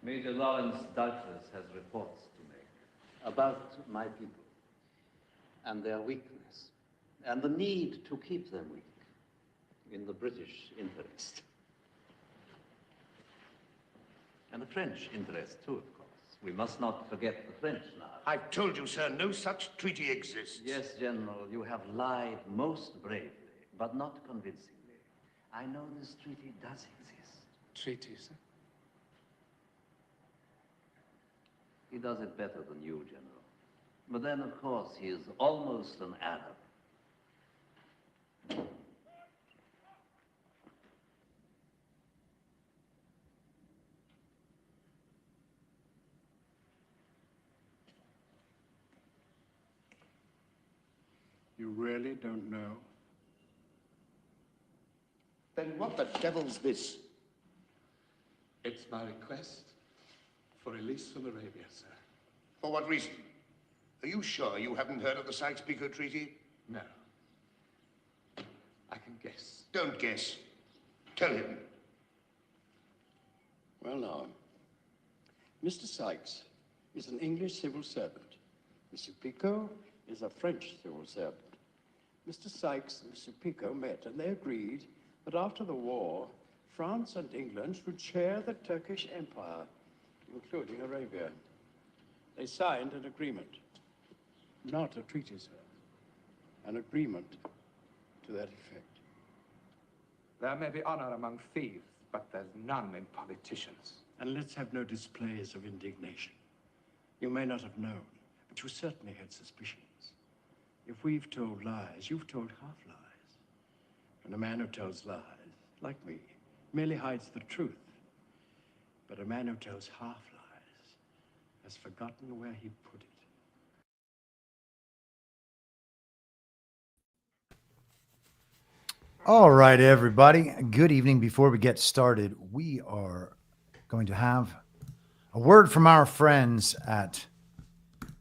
Major Lawrence Douglas has reports to make about my people and their weakness and the need to keep them weak in the British interest. And the French interest, too, of course. We must not forget the French now. I've told you, sir, no such treaty exists. Yes, General, you have lied most bravely, but not convincingly. I know this treaty does exist. Treaty, sir? He does it better than you, General. But then, of course, he is almost an Arab. You really don't know? Then what the devil's this? It's my request for release from Arabia, sir. For what reason? Are you sure you haven't heard of the Sykes-Picot Treaty? No. I can guess. Don't guess. Tell him. Well, now, Mr. Sykes is an English civil servant. Mr. Picot is a French civil servant. Mr. Sykes and Mr. Picot met, and they agreed that after the war, France and England should share the Turkish Empire, including Arabia. They signed an agreement. Not a treaty, sir. An agreement to that effect. There may be honor among thieves, but there's none in politicians. And let's have no displays of indignation. You may not have known, but you certainly had suspicions. If we've told lies, you've told half-lies. And a man who tells lies, like me, merely hides the truth. But a man who tells half-lies has forgotten where he put it. All right, everybody. Good evening. Before we get started, we are going to have a word from our friends at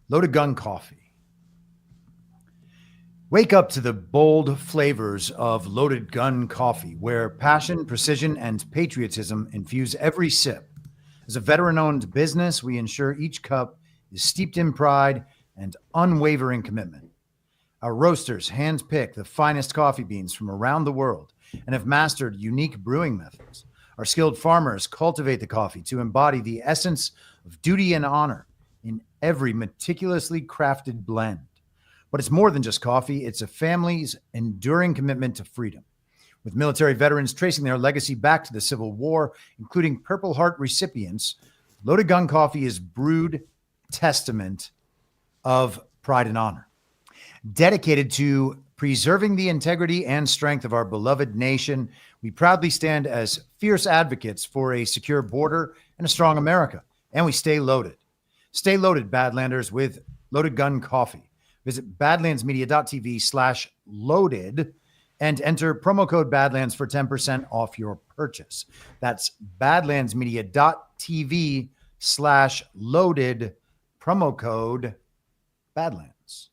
Loaded Gun Coffee. Wake up to the bold flavors of Loaded Gun Coffee, where passion, precision, and patriotism infuse every sip. As a veteran-owned business, we ensure each cup is steeped in pride and unwavering commitment. Our roasters handpick the finest coffee beans from around the world and have mastered unique brewing methods. Our skilled farmers cultivate the coffee to embody the essence of duty and honor in every meticulously crafted blend. But it's more than just coffee. It's a family's enduring commitment to freedom. With military veterans tracing their legacy back to the Civil War, including Purple Heart recipients, Loaded Gun Coffee is brewed testament of pride and honor. Dedicated to preserving the integrity and strength of our beloved nation, we proudly stand as fierce advocates for a secure border and a strong America. And we stay loaded. Stay loaded, Badlanders, with Loaded Gun Coffee. Visit badlandsmedia.tv/loaded and enter promo code Badlands for 10% off your purchase. That's badlandsmedia.tv/loaded, promo code Badlands.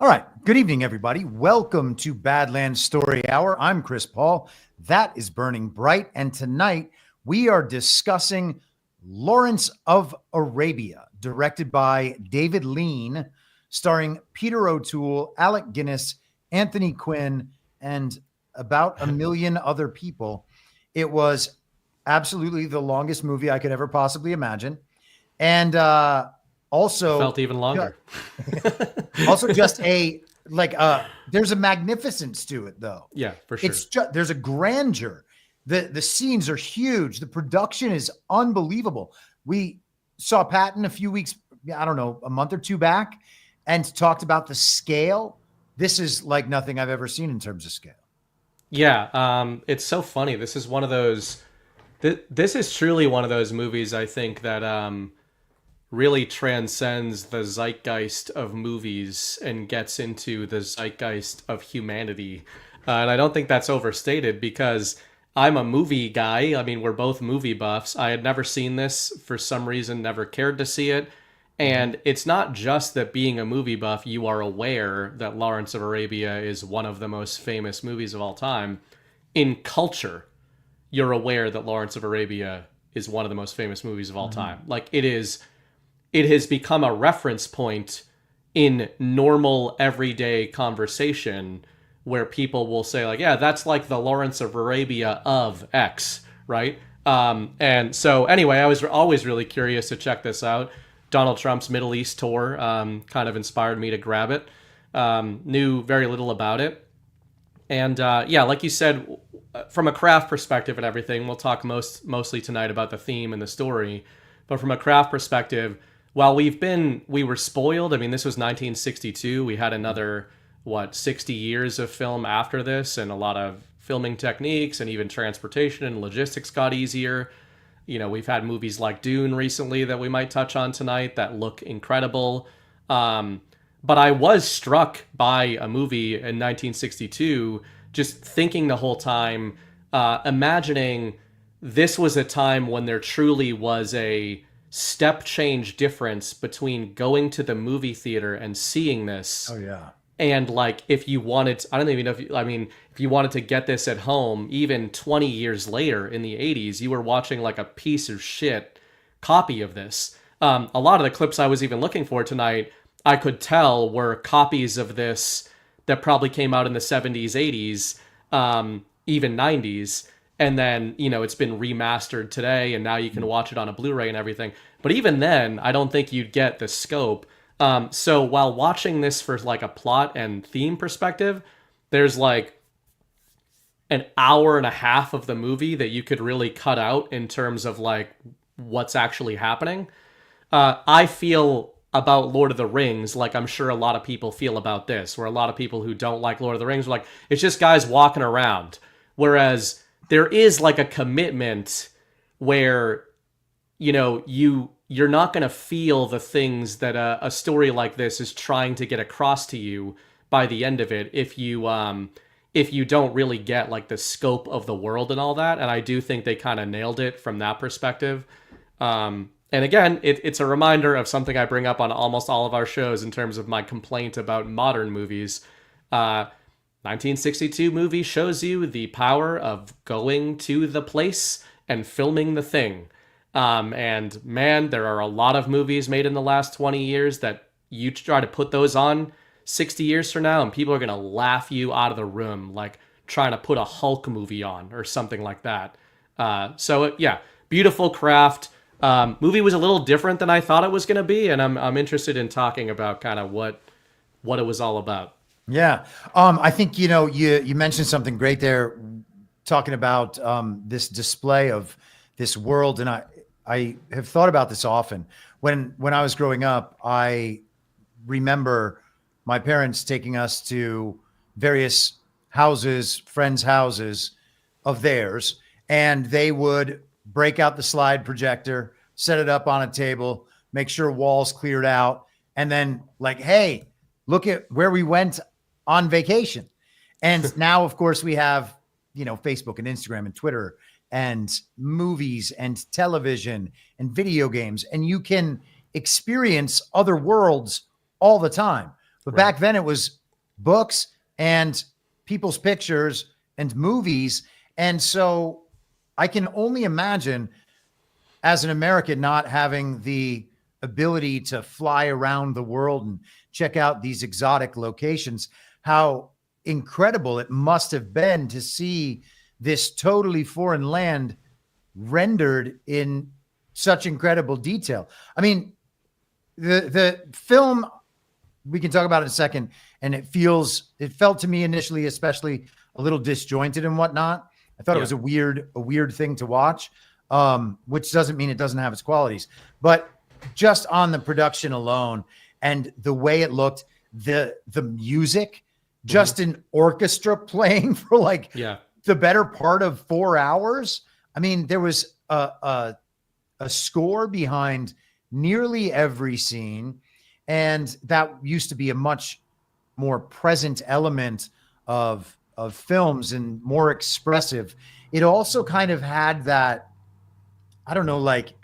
All right. Good evening, everybody. Welcome to Badlands Story Hour. I'm Chris Paul. That is Burning Bright. And tonight we are discussing Lawrence of Arabia, directed by David Lean, starring Peter O'Toole, Alec Guinness, Anthony Quinn, and about a million other people. It was absolutely the longest movie I could ever possibly imagine. And also felt even longer. Also just there's a magnificence to it, though. Yeah, for sure. It's just, there's a grandeur. The scenes are huge. The production is unbelievable. We saw Patton a few weeks, a month or two back, and talked about the scale. This is like nothing I've ever seen in terms of scale. Yeah, it's so funny. This is one of those. This is truly one of those movies, I think, that really transcends the zeitgeist of movies and gets into the zeitgeist of humanity. And I don't think that's overstated, because I'm a movie guy. I mean, we're both movie buffs. I had never seen this for some reason, never cared to see it. And it's not just that being a movie buff, you are aware that Lawrence of Arabia is one of the most famous movies of all time. In culture, you're aware that Lawrence of Arabia is one of the most famous movies of all time. Like it has become a reference point in normal everyday conversation where people will say like, yeah, that's like the Lawrence of Arabia of X, right? And so anyway, I was always really curious to check this out. Donald Trump's Middle East tour kind of inspired me to grab it. Knew very little about it. And yeah, like you said, from a craft perspective and everything, we'll talk mostly tonight about the theme and the story. But from a craft perspective, while we were spoiled. I mean, this was 1962. We had another, 60 years of film after this, and a lot of filming techniques and even transportation and logistics got easier. You know, we've had movies like Dune recently that we might touch on tonight that look incredible. But I was struck by a movie in 1962, just thinking the whole time, imagining this was a time when there truly was a step change difference between going to the movie theater and seeing this. Oh yeah. And like, if you wanted, I don't even know if you wanted to get this at home, even 20 years later in the 80s, you were watching like a piece of shit copy of this. A lot of the clips I was even looking for tonight, I could tell were copies of this that probably came out in the 70s, 80s, even 90s. And then, it's been remastered today, and now you can watch it on a Blu-ray and everything. But even then, I don't think you'd get the scope. So while watching this for like a plot and theme perspective, there's like an hour and a half of the movie that you could really cut out in terms of like what's actually happening. I feel about Lord of the Rings like I'm sure a lot of people feel about this, where a lot of people who don't like Lord of the Rings are like, it's just guys walking around. Whereas there is like a commitment where, you're not going to feel the things that a story like this is trying to get across to you by the end of it if you don't really get like the scope of the world and all that. And I do think they kind of nailed it from that perspective. And again, it's a reminder of something I bring up on almost all of our shows in terms of my complaint about modern movies. 1962 movie shows you the power of going to the place and filming the thing. And man, there are a lot of movies made in the last 20 years that you try to put those on 60 years from now, and people are going to laugh you out of the room, like trying to put a Hulk movie on or something like that. So yeah, beautiful craft. Movie was a little different than I thought it was going to be, and I'm interested in talking about kind of what it was all about. Yeah. I think, you mentioned something great there, talking about this display of this world. And I have thought about this often. When I was growing up, I remember my parents taking us to various houses, friends' houses of theirs, and they would break out the slide projector, set it up on a table, make sure walls cleared out, and then like, hey, look at where we went on vacation. And now, of course, we have, Facebook and Instagram and Twitter and movies and television and video games, and you can experience other worlds all the time. But Right. back then it was books and people's pictures and movies. And so I can only imagine, as an American, not having the ability to fly around the world and check out these exotic locations, how incredible it must have been to see this totally foreign land rendered in such incredible detail. I mean, the film, we can talk about it in a second, and it felt to me initially, especially a little disjointed and whatnot. I thought it was a weird thing to watch, which doesn't mean it doesn't have its qualities. But just on the production alone and the way it looked, the music, just an orchestra playing for like the better part of 4 hours. I mean, there was a score behind nearly every scene, and that used to be a much more present element of films and more expressive. It also kind of had that, I don't know, like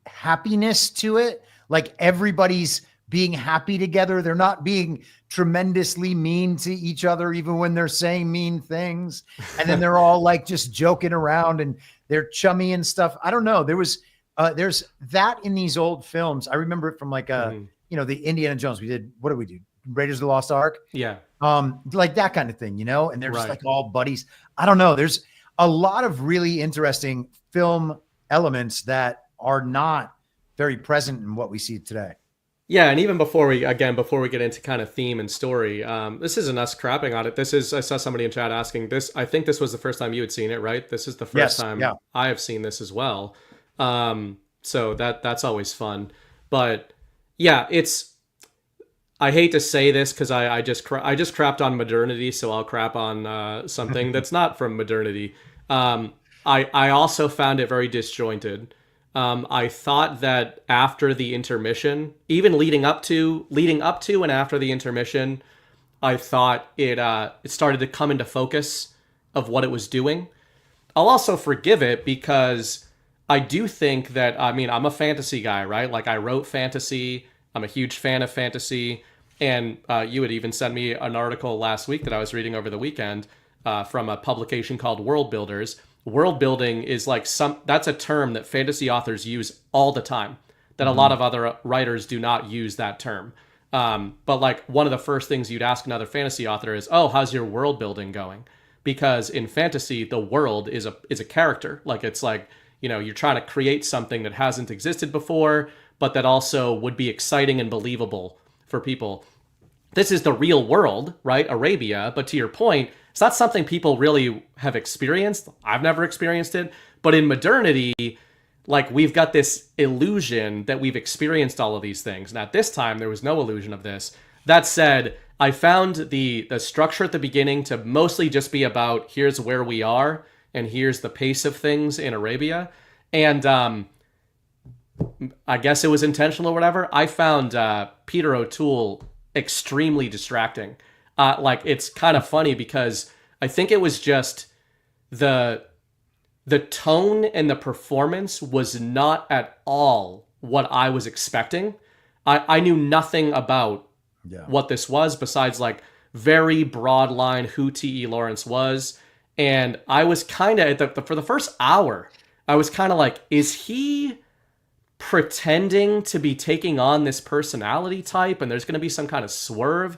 happiness to it. Like everybody's being happy together. They're not being tremendously mean to each other, even when they're saying mean things. And then they're all like just joking around and they're chummy and stuff. I don't know. There's that in these old films. I remember it from like the Indiana Jones. What did we do? Raiders of the Lost Ark. Yeah. Like that kind of thing, and they're just Right. like all buddies. I don't know. There's a lot of really interesting film elements that are not very present in what we see today. Yeah, and even before we get into kind of theme and story, this isn't us crapping on it. I saw somebody in chat asking this. I think this was the first time you had seen it, right? This is the first time I have seen this as well. So that's always fun. But yeah, I hate to say this because I just crapped on modernity, so I'll crap on something that's not from modernity. I also found it very disjointed. I thought that after the intermission, even leading up to and after the intermission, I thought it started to come into focus of what it was doing. I'll also forgive it because I do think that, I'm a fantasy guy, right? Like I wrote fantasy. I'm a huge fan of fantasy. And you had even sent me an article last week that I was reading over the weekend from a publication called World Builders. World building is like that's a term that fantasy authors use all the time, that a lot of other writers do not use that term. But like one of the first things you'd ask another fantasy author is, oh, how's your world building going? Because in fantasy, the world is a character. Like it's like, you're trying to create something that hasn't existed before, but that also would be exciting and believable for people. This is the real world, right? Arabia. But to your point, it's not something people really have experienced. I've never experienced it. But in modernity, like we've got this illusion that we've experienced all of these things. And at this time, there was no illusion of this. That said, I found the structure at the beginning to mostly just be about here's where we are and here's the pace of things in Arabia. And I guess it was intentional or whatever. I found Peter O'Toole extremely distracting. Like it's kind of funny because I think it was just the tone and the performance was not at all what I was expecting. I knew nothing about what this was besides like very broad line who T.E. Lawrence was. And I was kind of for the first hour, I was kind of like, is he pretending to be taking on this personality type and there's going to be some kind of swerve?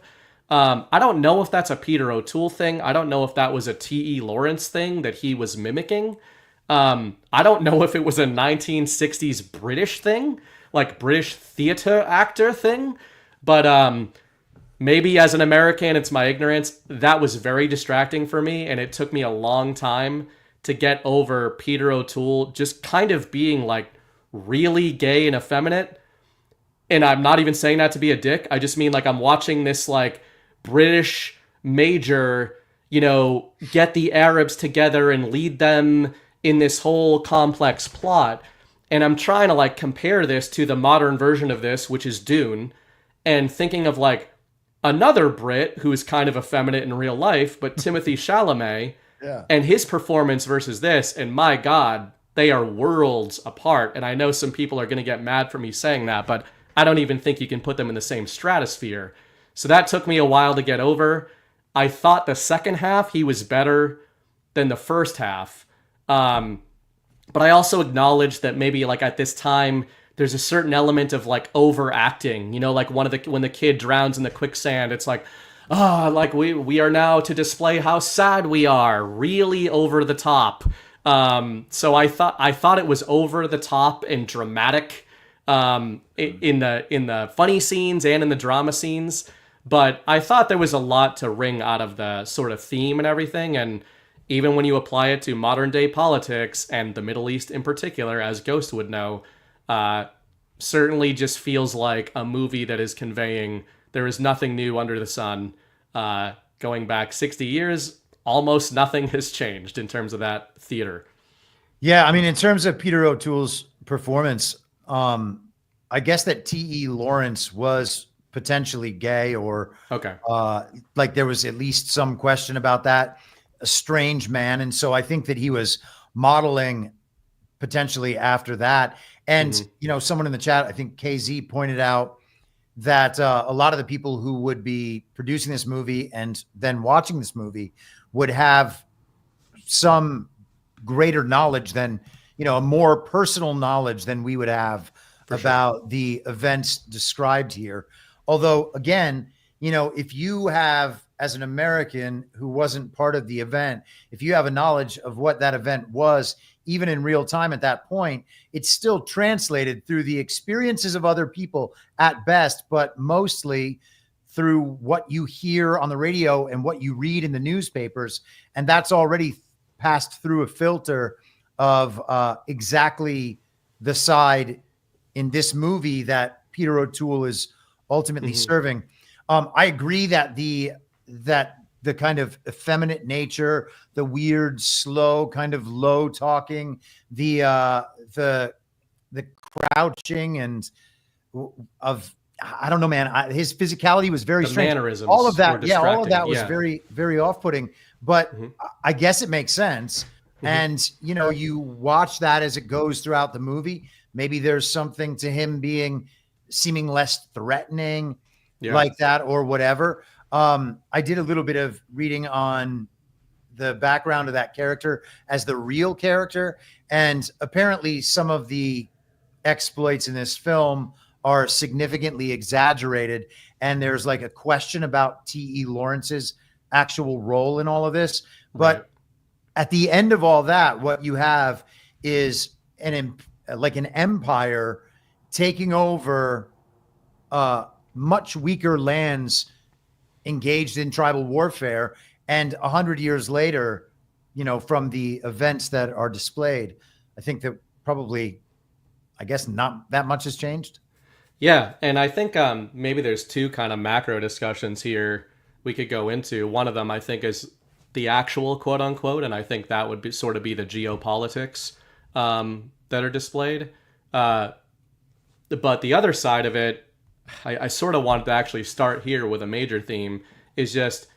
I don't know if that's a Peter O'Toole thing. I don't know if that was a T.E. Lawrence thing that he was mimicking. I don't know if it was a 1960s British thing, like British theater actor thing. But maybe as an American, it's my ignorance. That was very distracting for me, and it took me a long time to get over Peter O'Toole just kind of being like really gay and effeminate. And I'm not even saying that to be a dick. I just mean like I'm watching this like British major, get the Arabs together and lead them in this whole complex plot. And I'm trying to like compare this to the modern version of this, which is Dune, and thinking of like another Brit who's kind of effeminate in real life, but Timothée Chalamet and his performance versus this. And my God, they are worlds apart. And I know some people are going to get mad for me saying that, but I don't even think you can put them in the same stratosphere. So that took me a while to get over. I thought the second half, he was better than the first half. But I also acknowledge that maybe like at this time, there's a certain element of like overacting, like when the kid drowns in the quicksand, it's like, like we are now to display how sad we are, really over the top. So I thought it was over the top and dramatic, in the funny scenes and in the drama scenes. But I thought there was a lot to wring out of the sort of theme and everything. And even when you apply it to modern day politics and the Middle East in particular, as Ghost would know, certainly just feels like a movie that is conveying there is nothing new under the sun. Going back 60 years, almost nothing has changed in terms of that theater. Yeah, I mean, in terms of Peter O'Toole's performance, I guess that T.E. Lawrence was potentially gay, or like there was at least some question about that. A strange man, and so I think that he was modeling potentially after that. And someone in the chat, I think KZ, pointed out that a lot of the people who would be producing this movie and then watching this movie would have some greater knowledge than, a more personal knowledge than we would have about the events described here. Although, again, if you have, as an American who wasn't part of the event, if you have a knowledge of what that event was, even in real time at that point, it's still translated through the experiences of other people at best, but mostly through what you hear on the radio and what you read in the newspapers. And that's already passed through a filter of exactly the side in this movie that Peter O'Toole is ultimately serving. I agree that the kind of effeminate nature, the weird, slow, kind of low talking, the crouching and of, I don't know, man, his physicality was very strange. Mannerisms, all of that was yeah. very, very off-putting, but I guess it makes sense. And, you watch that as it goes throughout the movie. Maybe there's something to him seeming less threatening like that or whatever. I did a little bit of reading on the background of that character as the real character. And apparently some of the exploits in this film are significantly exaggerated. And there's like a question about T.E. Lawrence's actual role in all of this. But at the end of all that, what you have is an empire taking over much weaker lands engaged in tribal warfare. And 100 years later, from the events that are displayed, I think that probably, I guess, not that much has changed. Yeah, and I think maybe there's two kind of macro discussions here we could go into. One of them, I think, is the actual quote unquote, and I think that would be sort of be the geopolitics that are displayed. But the other side of it, I sort of wanted to actually start here with a major theme, is just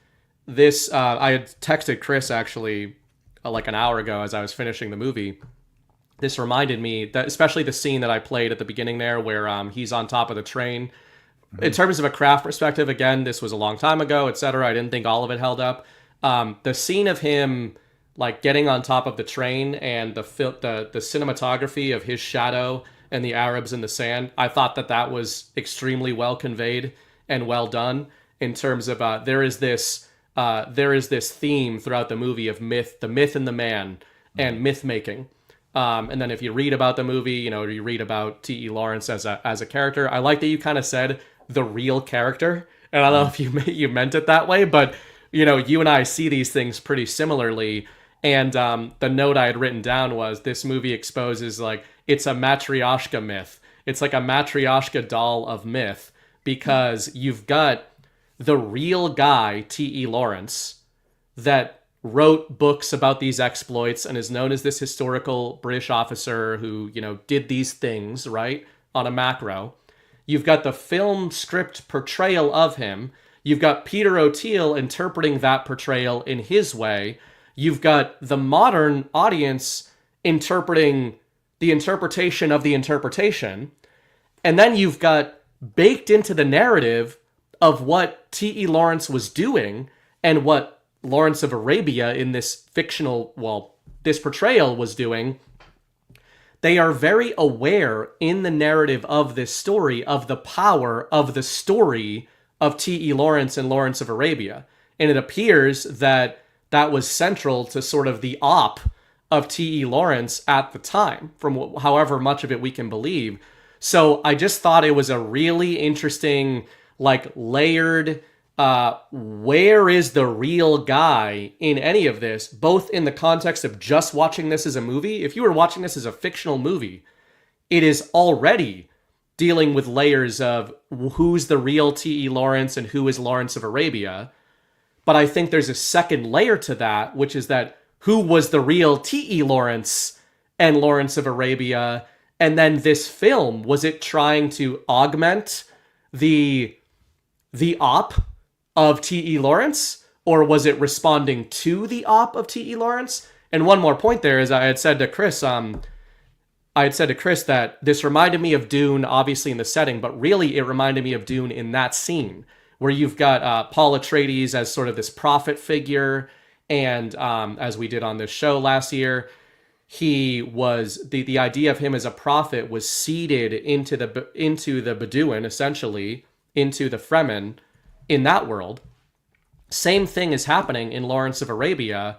this. I had texted Chris actually like an hour ago as I was finishing the movie. This reminded me that, especially the scene that I played at the beginning there where he's on top of the train. In terms of a craft perspective, again, this was a long time ago, etc. I didn't think all of it held up. The scene of him like getting on top of the train and the cinematography of his shadow and the Arabs in the sand, I thought that was extremely well conveyed and well done in terms of there is this theme throughout the movie of the myth and the man and myth making. And then if you read about the movie, you read about T.E. Lawrence as a character. I like that you kind of said the real character, and I don't know if you meant it that way, but you and I see these things pretty similarly. And the note I had written down was this movie exposes it's a matryoshka myth. It's like a matryoshka doll of myth, because you've got the real guy, T.E. Lawrence, that wrote books about these exploits and is known as this historical British officer who, did these things, right, on a macro. You've got the film script portrayal of him. You've got Peter O'Toole interpreting that portrayal in his way. You've got the modern audience interpreting the interpretation of the interpretation. And then you've got baked into the narrative of what T.E. Lawrence was doing and what Lawrence of Arabia in this this portrayal was doing. They are very aware in the narrative of this story of the power of the story of T.E. Lawrence and Lawrence of Arabia. And it appears that was central to sort of the op of T.E. Lawrence at the time, from however much of it we can believe. So I just thought it was a really interesting, layered, where is the real guy in any of this, both in the context of just watching this as a movie. If you were watching this as a fictional movie, it is already dealing with layers of who's the real T.E. Lawrence and who is Lawrence of Arabia. But I think there's a second layer to that, which is that who was the real T.E. Lawrence and Lawrence of Arabia? And then this film, was it trying to augment the op of T.E. Lawrence, or was it responding to the op of T.E. Lawrence? And one more point there is I had said to Chris, I had said to Chris that this reminded me of Dune, obviously in the setting, but really it reminded me of Dune in that scene where you've got Paul Atreides as sort of this prophet figure, and as we did on this show last year, he was the idea of him as a prophet was seeded into the Bedouin, essentially into the Fremen in that world. Same thing is happening in Lawrence of Arabia.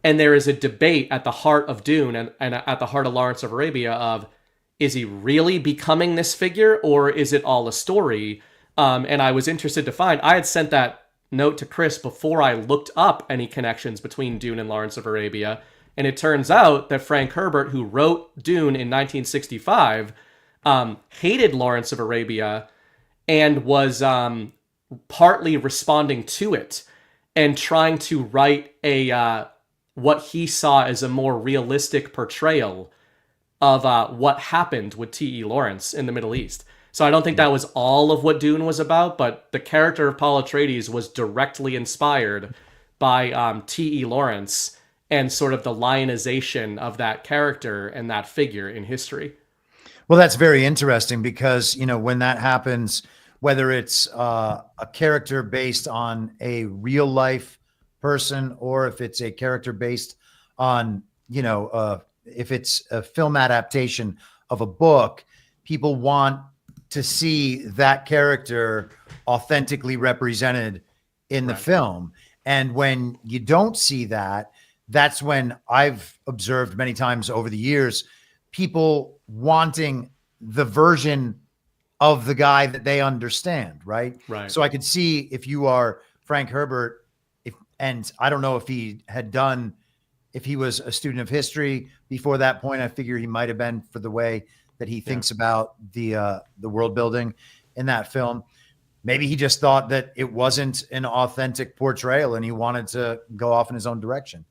And there is a debate at the heart of Dune and at the heart of Lawrence of Arabia of, is he really becoming this figure or is it all a story? And I was interested to find, I had sent that note to Chris before I looked up any connections between Dune and Lawrence of Arabia. And it turns out that Frank Herbert, who wrote Dune in 1965, hated Lawrence of Arabia and was partly responding to it and trying to write what he saw as a more realistic portrayal of what happened with T.E. Lawrence in the Middle East. So I don't think that was all of what Dune was about, but the character of Paul Atreides was directly inspired by T.E. Lawrence and sort of the lionization of that character and that figure in history. Well, that's very interesting because, when that happens, whether it's a character based on a real life person or if it's a character based on, if it's a film adaptation of a book, people want to see that character authentically represented in the film. And when you don't see that, that's when I've observed many times over the years, people wanting the version of the guy that they understand, right? So I could see if you are Frank Herbert, and I don't know if he was a student of history before that point. I figure he might have been, for the way that he thinks about the world building in that film. Maybe he just thought that it wasn't an authentic portrayal and he wanted to go off in his own direction.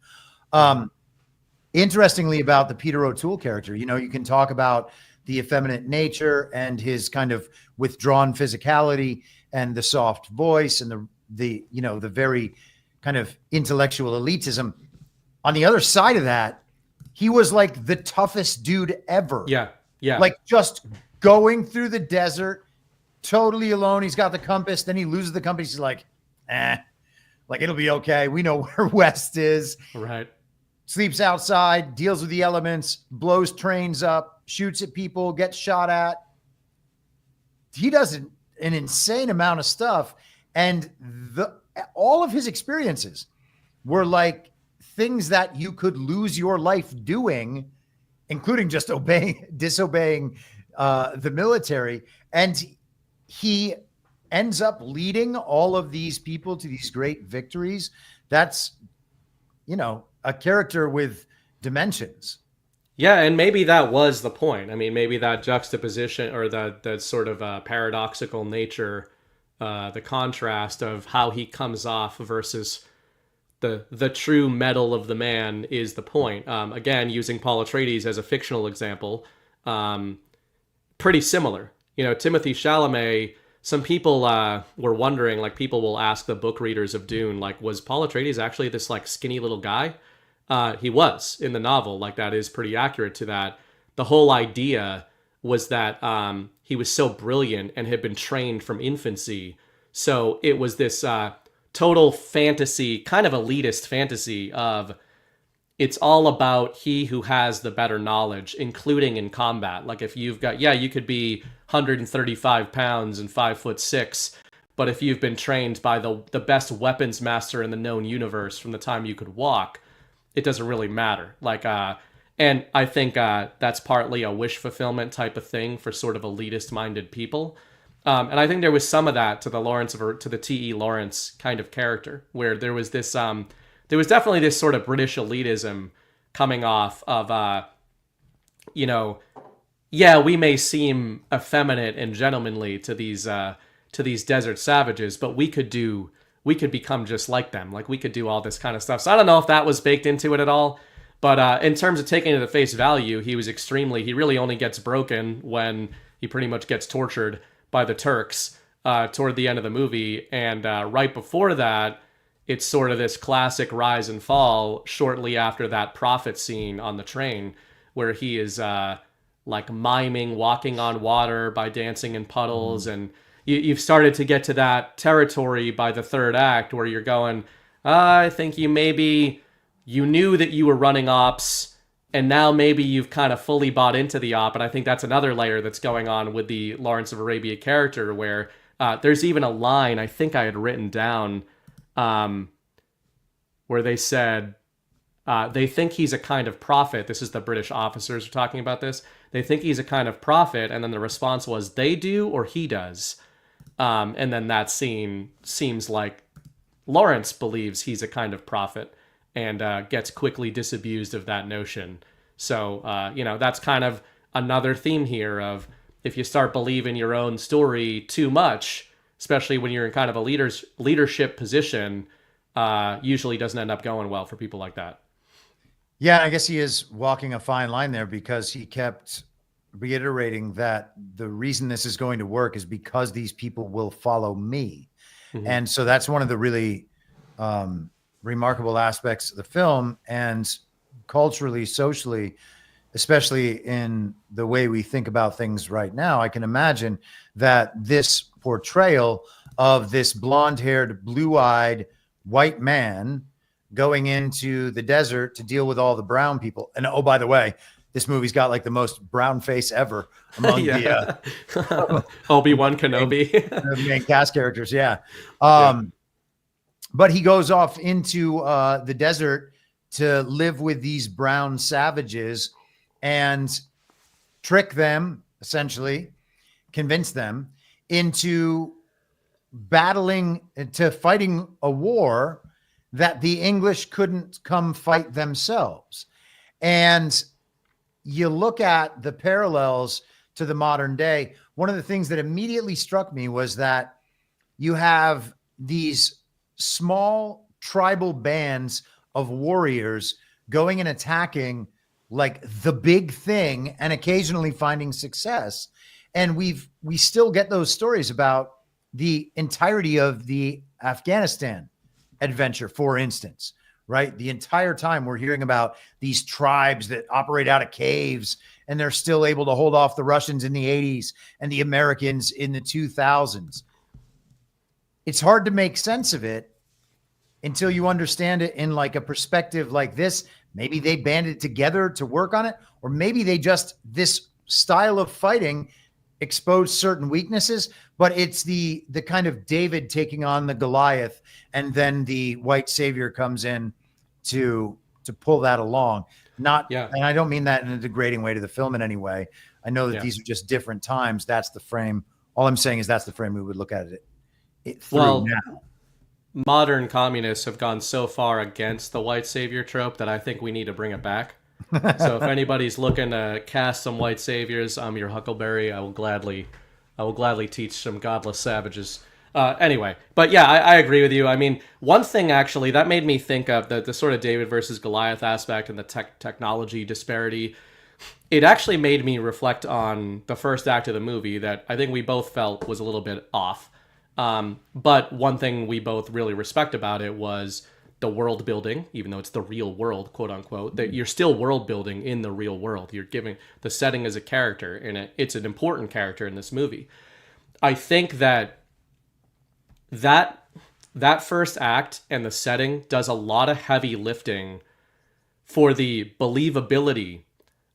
Interestingly, about the Peter O'Toole character, you can talk about the effeminate nature and his kind of withdrawn physicality and the soft voice and the very kind of intellectual elitism. On the other side of that, he was like the toughest dude ever. Yeah. Like just going through the desert, totally alone. He's got the compass. Then he loses the compass. He's like, like it'll be okay. We know where West is. Right. Sleeps outside, deals with the elements, blows trains up, shoots at people, gets shot at. He does an insane amount of stuff. And all of his experiences were like things that you could lose your life doing, including just disobeying the military. And he ends up leading all of these people to these great victories. That's, a character with dimensions. Yeah, and maybe that was the point. I mean, maybe that juxtaposition or that sort of paradoxical nature, the contrast of how he comes off versus the true metal of the man is the point. Again, using Paul Atreides as a fictional example, pretty similar. Timothée Chalamet, some people were wondering, like people will ask the book readers of Dune, like, was Paul Atreides actually this like skinny little guy? He was in the novel, like that is pretty accurate to that. The whole idea was that he was so brilliant and had been trained from infancy. So it was this total fantasy, kind of elitist fantasy of it's all about he who has the better knowledge, including in combat. Like if you've got, you could be 135 pounds and 5'6", but if you've been trained by the best weapons master in the known universe from the time you could walk, it doesn't really matter. Like, and I think that's partly a wish fulfillment type of thing for sort of elitist-minded people. And I think there was some of that to the T.E. Lawrence kind of character, where there was this, there was definitely this sort of British elitism coming off of, we may seem effeminate and gentlemanly to these desert savages, but we could become just like them. Like we could do all this kind of stuff. So I don't know if that was baked into it at all, but in terms of taking it at face value, he really only gets broken when he pretty much gets tortured by the Turks toward the end of the movie. And right before that, it's sort of this classic rise and fall shortly after that prophet scene on the train where he is like miming walking on water by dancing in puddles, and you've started to get to that territory by the third act where you're going, I think you knew that you were running ops, and now maybe you've kind of fully bought into the op. And I think that's another layer that's going on with the Lawrence of Arabia character, where there's even a line I think I had written down where they said they think he's a kind of prophet. This is the British officers are talking about this. They think he's a kind of prophet, and then the response was, they do or he does. And then that scene seems like Lawrence believes he's a kind of prophet and gets quickly disabused of that notion. So, that's kind of another theme here of if you start believing your own story too much, especially when you're in kind of a leadership position, usually doesn't end up going well for people like that. Yeah, I guess he is walking a fine line there, because he kept reiterating that the reason this is going to work is because these people will follow me. Mm-hmm. And so that's one of the really remarkable aspects of the film, and culturally, socially, especially in the way we think about things right now. I can imagine that this portrayal of this blonde-haired, blue-eyed white man going into the desert to deal with all the brown people. And oh, by the way, this movie's got like the most brown face ever among the Obi-Wan Kenobi, the main cast characters. Yeah. But he goes off into the desert to live with these brown savages and trick them, essentially, convince them into fighting a war that the English couldn't come fight themselves. And you look at the parallels to the modern day. One of the things that immediately struck me was that you have these small tribal bands of warriors going and attacking like the big thing and occasionally finding success. And we still get those stories about the entirety of the Afghanistan adventure, for instance, right? The entire time we're hearing about these tribes that operate out of caves, and they're still able to hold off the Russians in the 80s and the Americans in the 2000s. It's hard to make sense of it until you understand it in like a perspective like this. Maybe they banded together to work on it, or maybe this style of fighting exposed certain weaknesses, but it's the kind of David taking on the Goliath, and then the white savior comes in to pull that along. And I don't mean that in a degrading way to the film in any way. I know that these are just different times. That's the frame. All I'm saying is that's the frame we would look at it through now. Modern communists have gone so far against the white savior trope that I think we need to bring it back. So if anybody's looking to cast some white saviors, I'm your Huckleberry. I will gladly teach some godless savages. Anyway, but yeah, I agree with you. I mean, one thing actually that made me think of the sort of David versus Goliath aspect and the technology disparity. It actually made me reflect on the first act of the movie that I think we both felt was a little bit off. But one thing we both really respect about it was the world building, even though it's the real world, quote unquote, that you're still world building in the real world. You're giving the setting as a character, and it's an important character in this movie. I think that first act and the setting does a lot of heavy lifting for the believability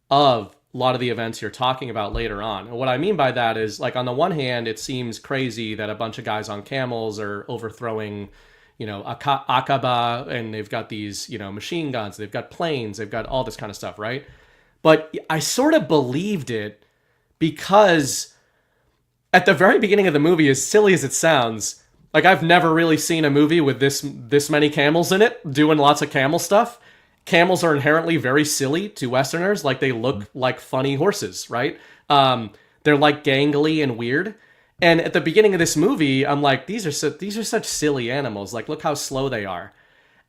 of a lot of the events you're talking about later on. And what I mean by that is, like, on the one hand, it seems crazy that a bunch of guys on camels are overthrowing Aqaba, and they've got these, machine guns, they've got planes, they've got all this kind of stuff, right? But I sort of believed it because at the very beginning of the movie, as silly as it sounds, like, I've never really seen a movie with this many camels in it, doing lots of camel stuff. Camels are inherently very silly to Westerners. Like, they look like funny horses, right? They're like gangly and weird. And at the beginning of this movie, I'm like, these are such silly animals. Like, look how slow they are.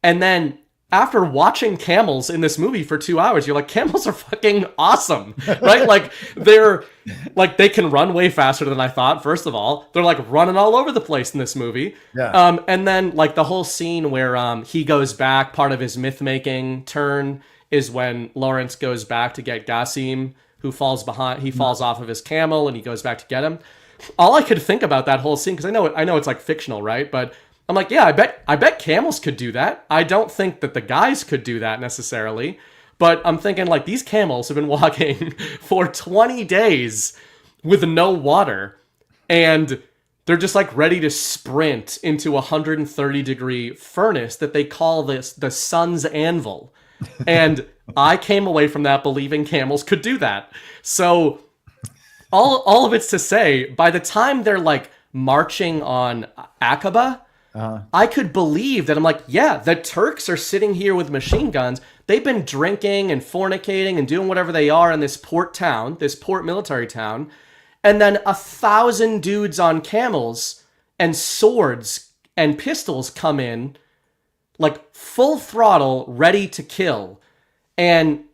And then after watching camels in this movie for 2 hours, you're like, camels are fucking awesome, right? Like, they can run way faster than I thought. First of all, they're like running all over the place in this movie. Yeah. And then like the whole scene where he goes back, part of his myth making turn is when Lawrence goes back to get Gassim, who falls behind. He falls off of his camel and he goes back to get him. All I could think about that whole scene, because I know it's like fictional, right? But I'm like, yeah, I bet camels could do that. I don't think that the guys could do that necessarily. But I'm thinking, like, these camels have been walking for 20 days with no water, and they're just, like, ready to sprint into a 130-degree furnace that they call the sun's anvil. And I came away from that believing camels could do that. So all of it's to say, by the time they're, like, marching on Aqaba, I could believe that. I'm like, yeah, the Turks are sitting here with machine guns. They've been drinking and fornicating and doing whatever they are in this port military town. And then 1,000 dudes on camels and swords and pistols come in, like full throttle, ready to kill. And,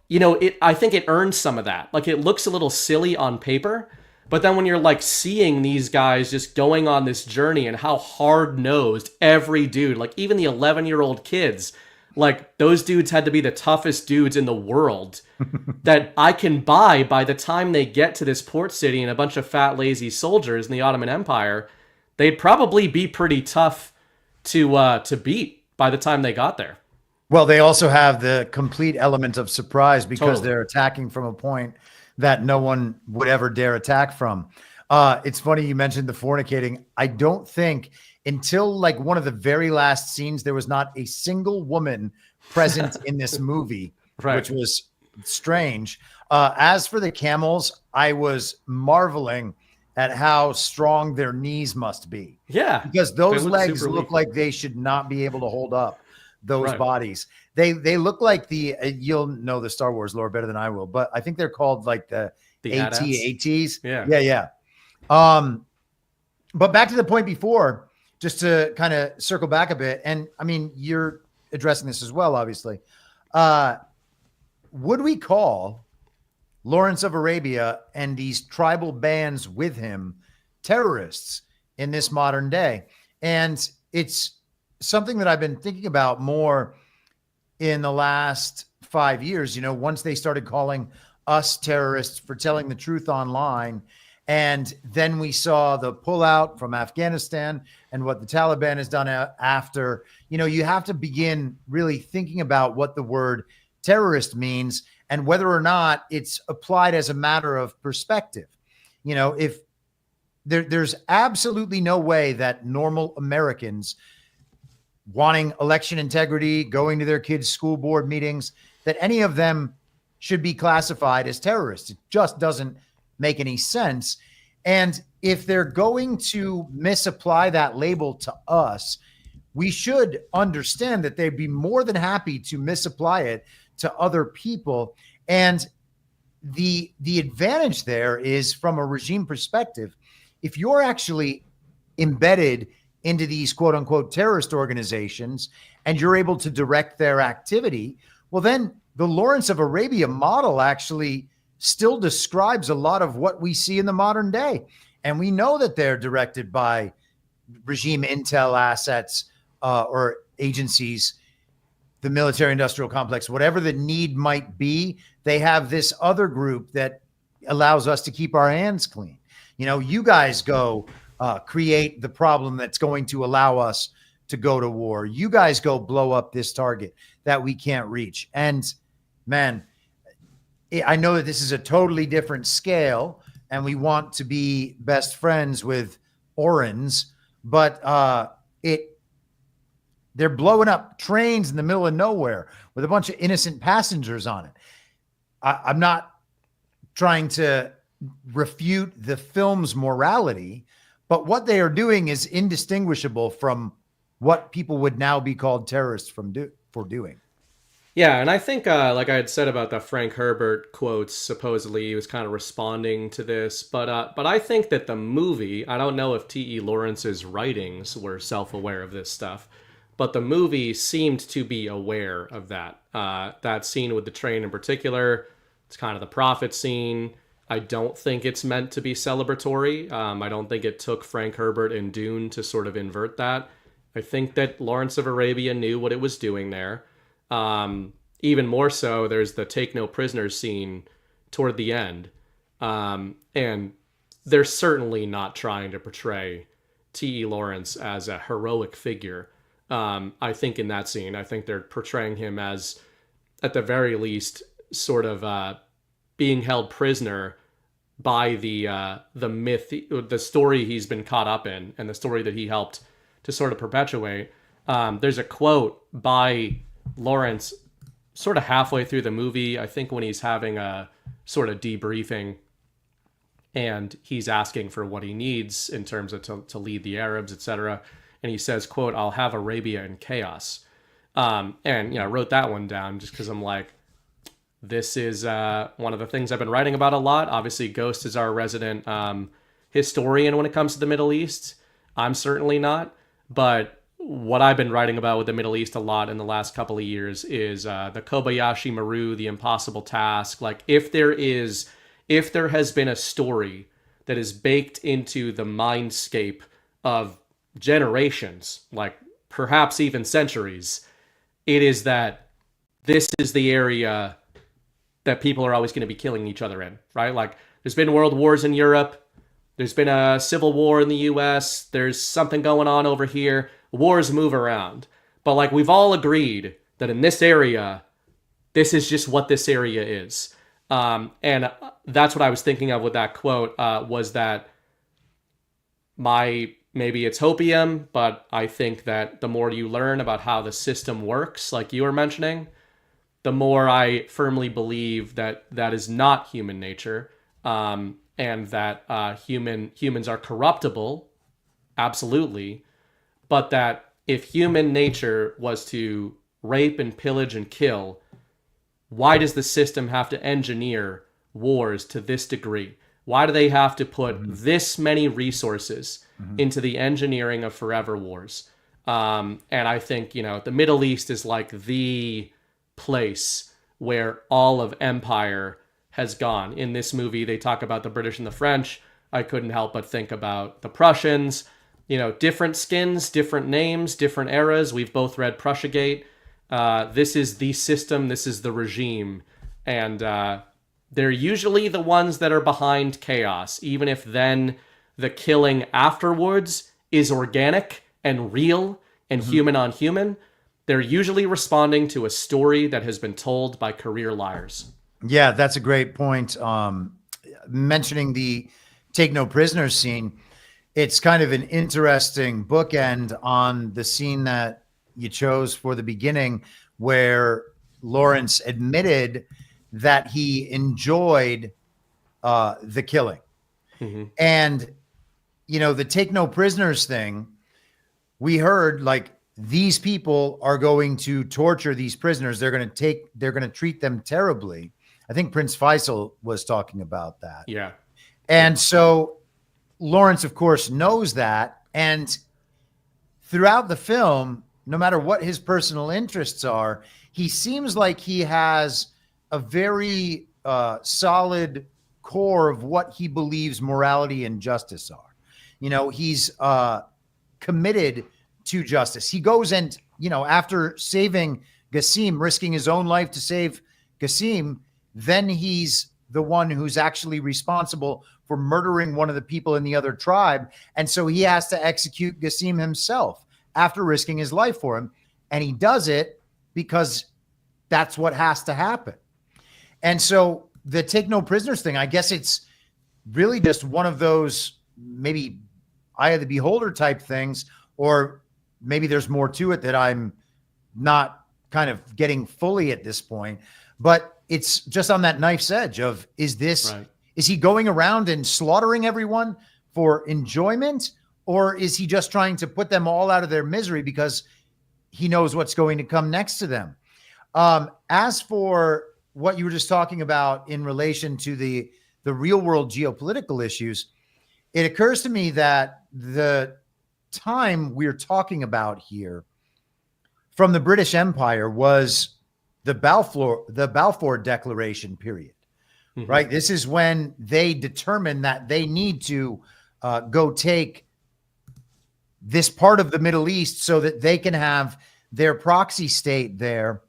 you know, I think it earns some of that. Like, it looks a little silly on paper, but then when you're like seeing these guys just going on this journey and how hard-nosed every dude, like even the 11-year-old kids, like those dudes had to be the toughest dudes in the world that I can buy by the time they get to this port city and a bunch of fat, lazy soldiers in the Ottoman Empire, they'd probably be pretty tough to beat by the time they got there. Well, they also have the complete element of surprise because Totally. they're attacking from a point that no one would ever dare attack from. It's funny you mentioned the fornicating. I don't think until like one of the very last scenes, there was not a single woman present in this movie, Right. which was strange. As for the camels, I was marveling at how strong their knees must be. Yeah. Because those They look legs super look weak. like they should not be able to hold up those Right. bodies. They look like you'll know the Star Wars lore better than I will, but I think they're called like the AT-ATs. Yeah. Yeah. But back to the point before, just to kind of circle back a bit, and I mean, you're addressing this as well, obviously. Would we call Lawrence of Arabia and these tribal bands with him terrorists in this modern day? And it's something that I've been thinking about more in the last 5 years. You know, once they started calling us terrorists for telling the truth online, and then we saw the pullout from Afghanistan and what the Taliban has done after, you know, you have to begin really thinking about what the word terrorist means and whether or not it's applied as a matter of perspective. You know, if there's absolutely no way that normal Americans wanting election integrity, going to their kids' school board meetings, that any of them should be classified as terrorists. It just doesn't make any sense. And if they're going to misapply that label to us, we should understand that they'd be more than happy to misapply it to other people. And the advantage there is, from a regime perspective, if you're actually embedded into these quote unquote terrorist organizations and you're able to direct their activity, well, then the Lawrence of Arabia model actually still describes a lot of what we see in the modern day. And we know that they're directed by regime intel assets or agencies, the military industrial complex, whatever the need might be. They have this other group that allows us to keep our hands clean. You know, you guys go create the problem that's going to allow us to go to war. You guys go blow up this target that we can't reach. And man, I know that this is a totally different scale and we want to be best friends with Orans, but they're blowing up trains in the middle of nowhere with a bunch of innocent passengers on it. I'm not trying to refute the film's morality, but what they are doing is indistinguishable from what people would now be called terrorists for doing. Yeah, and I think, like I had said about the Frank Herbert quotes, supposedly he was kind of responding to this, but I think that the movie, I don't know if T.E. Lawrence's writings were self-aware of this stuff, but the movie seemed to be aware of that. That scene with the train in particular, it's kind of the prophet scene. I don't think it's meant to be celebratory. I don't think it took Frank Herbert and Dune to sort of invert that. I think that Lawrence of Arabia knew what it was doing there. Even more so, there's the take no prisoners scene toward the end. And they're certainly not trying to portray T.E. Lawrence as a heroic figure. I think in that scene, I think they're portraying him as, at the very least, sort of being held prisoner by the myth, the story he's been caught up in, and the story that he helped to sort of perpetuate. There's a quote by Lawrence sort of halfway through the movie, I think when he's having a sort of debriefing, and he's asking for what he needs in terms of to lead the Arabs, etc. And he says, quote, "I'll have Arabia in chaos." And, I wrote that one down just because I'm like, this is one of the things I've been writing about a lot. Obviously, Ghost is our resident historian when it comes to the Middle East. I'm certainly not. But what I've been writing about with the Middle East a lot in the last couple of years is the Kobayashi Maru, the impossible task. Like, if there has been a story that is baked into the mindscape of generations, like perhaps even centuries, it is that this is the area that people are always going to be killing each other in, right? Like, there's been world wars in Europe. There's been a civil war in the US. There's something going on over here. Wars move around. But like, we've all agreed that in this area, this is just what this area is. And that's what I was thinking of with that quote, was that maybe it's hopium, but I think that the more you learn about how the system works, like you were mentioning, the more I firmly believe that that is not human nature, and that humans are corruptible, absolutely, but that if human nature was to rape and pillage and kill, why does the system have to engineer wars to this degree? Why do they have to put this many resources into the engineering of forever wars? And I think, the Middle East is like the place where all of empire has gone. In this movie, they talk about the British and the French. I couldn't help but think about the Prussians. Different skins, different names, different eras. We've both read Prussiagate. This is the system. This is the regime. And they're usually the ones that are behind chaos, even if then the killing afterwards is organic and real and human on human. They're usually responding to a story that has been told by career liars. Yeah, that's a great point. Mentioning the take no prisoners scene, it's kind of an interesting bookend on the scene that you chose for the beginning, where Lawrence admitted that he enjoyed the killing. And, the take no prisoners thing, we heard like, these people are going to torture these prisoners. They're going to treat them terribly. I think Prince Faisal was talking about that. Yeah. And so Lawrence, of course, knows that. And throughout the film, no matter what his personal interests are, he seems like he has a very solid core of what he believes morality and justice are. He's committed to justice. He goes and, after saving Qasim, risking his own life to save Qasim, then he's the one who's actually responsible for murdering one of the people in the other tribe. And so he has to execute Qasim himself after risking his life for him. And he does it because that's what has to happen. And so the take no prisoners thing, I guess it's really just one of those maybe eye of the beholder type things, or maybe there's more to it that I'm not kind of getting fully at this point, but it's just on that knife's edge of, is he going around and slaughtering everyone for enjoyment, or is he just trying to put them all out of their misery because he knows what's going to come next to them? As for what you were just talking about in relation to the real world geopolitical issues, it occurs to me that the time we're talking about here from the British Empire was the Balfour Declaration period, right? This is when they determined that they need to go take this part of the Middle East so that they can have their proxy state there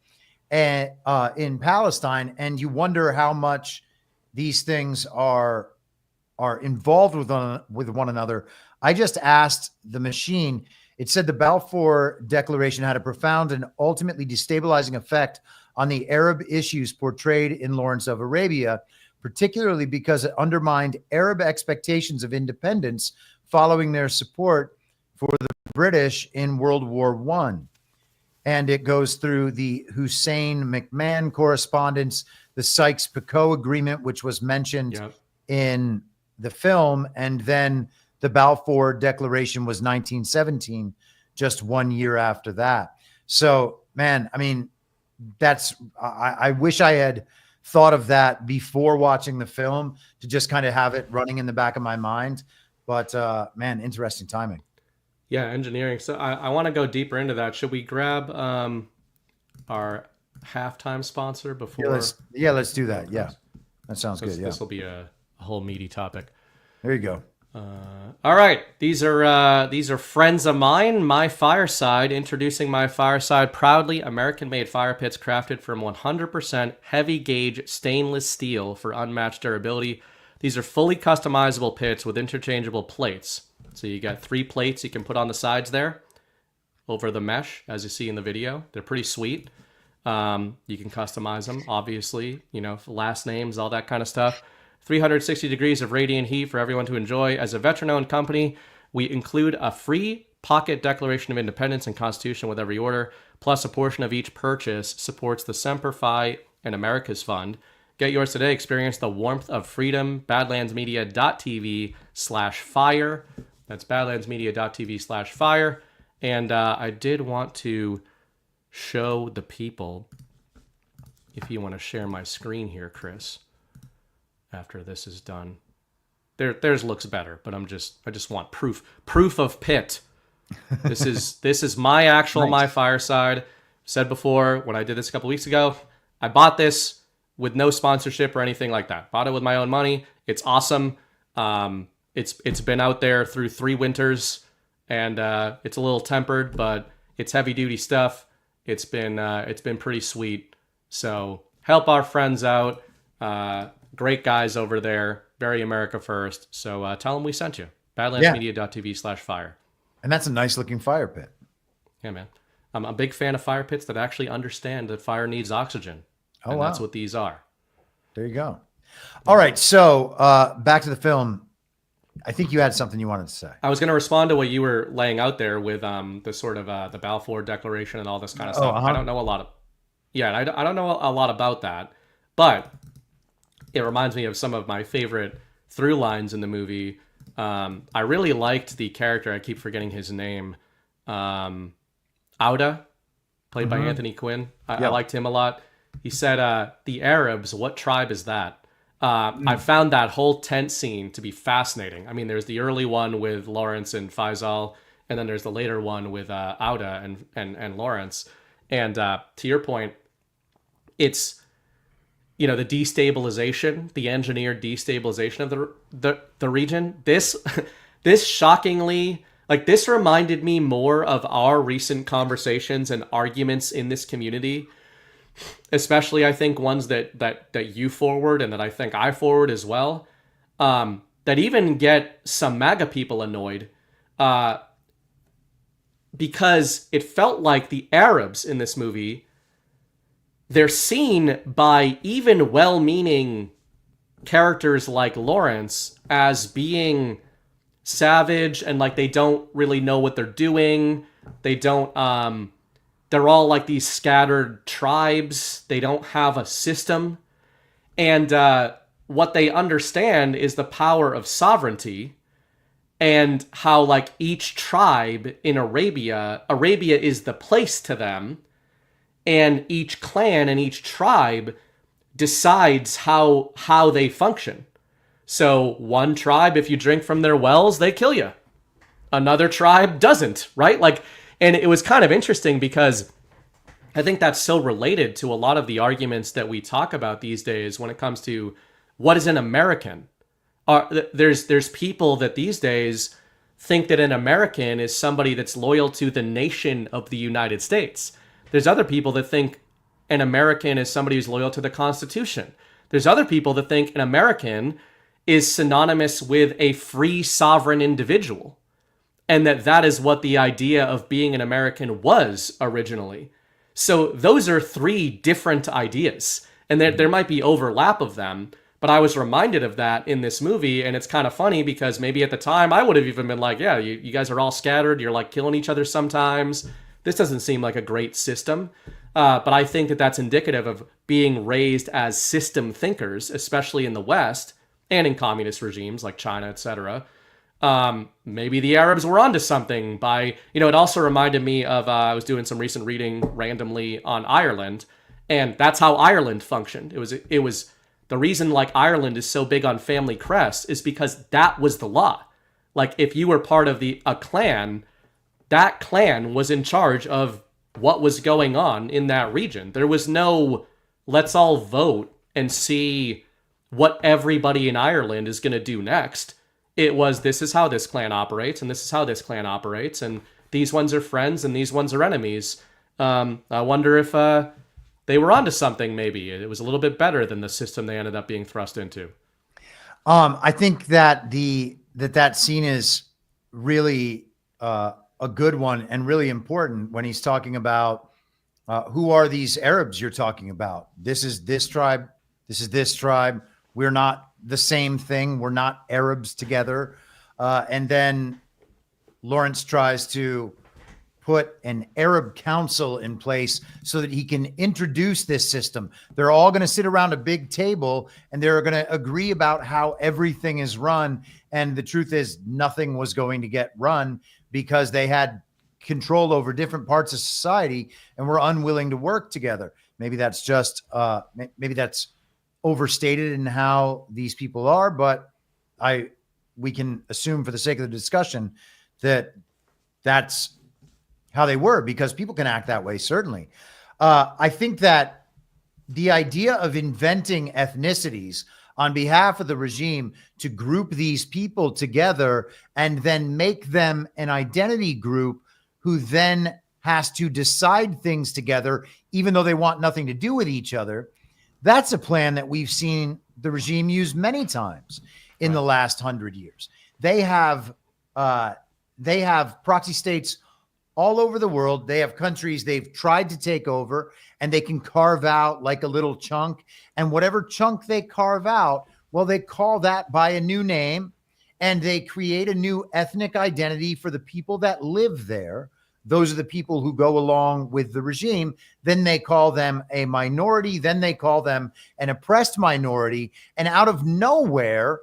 in Palestine. And you wonder how much these things are involved with one another. I just asked the machine. It said the Balfour Declaration had a profound and ultimately destabilizing effect on the Arab issues portrayed in Lawrence of Arabia, particularly because it undermined Arab expectations of independence following their support for the British in World War I. And it goes through the Hussein-McMahon correspondence, the Sykes-Picot Agreement, which was mentioned in the film, and then the Balfour Declaration was 1917, just 1 year after that. So, man, I mean, I wish I had thought of that before watching the film to just kind of have it running in the back of my mind. But, man, interesting timing. Yeah, engineering. So I want to go deeper into that. Should we grab our halftime sponsor before? Let's do that. Yeah, that sounds good. Yeah, this will be a whole meaty topic. There you go. All right, these are friends of mine. My Fireside, introducing My Fireside, proudly American-made fire pits crafted from 100% heavy gauge stainless steel for unmatched durability. These are fully customizable pits with interchangeable plates. So you got 3 plates you can put on the sides there over the mesh, as you see in the video. They're pretty sweet. You can customize them, obviously, last names, all that kind of stuff. 360 degrees of radiant heat for everyone to enjoy. As a veteran-owned company, we include a free pocket Declaration of Independence and Constitution with every order, plus a portion of each purchase supports the Semper Fi and America's Fund. Get yours today. Experience the warmth of freedom. Badlandsmedia.tv/fire. That's badlandsmedia.tv/fire. And I did want to show the people, if you want to share my screen here, Chris, after this is done. Theirs looks better, but I just want proof of pit. This is my actual nice. My Fireside. Said before, when I did this a couple weeks ago, I bought this with no sponsorship or anything like that. Bought it with my own money. It's awesome. It's been out there through 3 winters, and it's a little tempered, but it's heavy duty stuff. It's been pretty sweet. So help our friends out. Great guys over there. Very America first. So tell them we sent you. Badlandsmedia.tv/fire. And that's a nice looking fire pit. Yeah, man. I'm a big fan of fire pits that actually understand that fire needs oxygen. Oh, and wow. That's what these are. There you go. All right. So back to the film. I think you had something you wanted to say. I was going to respond to what you were laying out there with the sort of the Balfour Declaration and all this kind of stuff. I don't know a lot of... Yeah, I don't know a lot about that. But it reminds me of some of my favorite through lines in the movie. I really liked the character. I keep forgetting his name. Auda, played by Anthony Quinn. I liked him a lot. He said, the Arabs, what tribe is that? I found that whole tent scene to be fascinating. I mean, there's the early one with Lawrence and Faisal, and then there's the later one with Auda and Lawrence. And to your point, it's, the destabilization, the engineered destabilization of the region. This shockingly, this reminded me more of our recent conversations and arguments in this community. Especially, I think, ones that you forward and that I think I forward as well, that even get some MAGA people annoyed, because it felt like the Arabs in this movie, they're seen by even well-meaning characters like Lawrence as being savage and they don't really know what they're doing. They don't... They're all like these scattered tribes. They don't have a system. And what they understand is the power of sovereignty and how each tribe in Arabia is the place to them. And each clan and each tribe decides how they function. So one tribe, if you drink from their wells, they kill you. Another tribe doesn't, right? And it was kind of interesting because I think that's so related to a lot of the arguments that we talk about these days when it comes to what is an American. There's people that these days think that an American is somebody that's loyal to the nation of the United States. There's other people that think an American is somebody who's loyal to the Constitution. There's other people that think an American is synonymous with a free sovereign individual, and that is what the idea of being an American was originally. So those are three different ideas, and there might be overlap of them, but I was reminded of that in this movie, and it's kind of funny because maybe at the time I would have even been like, yeah, you guys are all scattered, you're like killing each other sometimes. This doesn't seem like a great system. But I think that that's indicative of being raised as system thinkers, especially in the West and in communist regimes like China, etc. Maybe the Arabs were onto something by, it also reminded me of, I was doing some recent reading randomly on Ireland, and that's how Ireland functioned. It was the reason like Ireland is so big on family crest is because that was the law. Like if you were part of a clan, that clan was in charge of what was going on in that region. There was no, let's all vote and see what everybody in Ireland is going to do next. It was, this is how this clan operates, and this is how this clan operates, and these ones are friends, and these ones are enemies. I wonder if they were onto something, maybe. It was a little bit better than the system they ended up being thrust into. I think that that scene is really a good one and really important when he's talking about who are these Arabs you're talking about? This is this tribe. This is this tribe. We're not the same thing. We're not Arabs together. And then Lawrence tries to put an Arab council in place so that he can introduce this system. They're all going to sit around a big table and they're going to agree about how everything is run. And the truth is nothing was going to get run because they had control over different parts of society and were unwilling to work together. Maybe that's just, maybe that's overstated in how these people are, but we can assume for the sake of the discussion that that's how they were, because people can act that way, certainly. I think that the idea of inventing ethnicities on behalf of the regime to group these people together and then make them an identity group who then has to decide things together, even though they want nothing to do with each other, that's a plan that we've seen the regime use many times in the last 100 years. They have proxy states all over the world. They have countries they've tried to take over, and they can carve out like a little chunk. And whatever chunk they carve out, well, they call that by a new name, and they create a new ethnic identity for the people that live there. Those are the people who go along with the regime. Then they call them a minority. Then they call them an oppressed minority. And out of nowhere,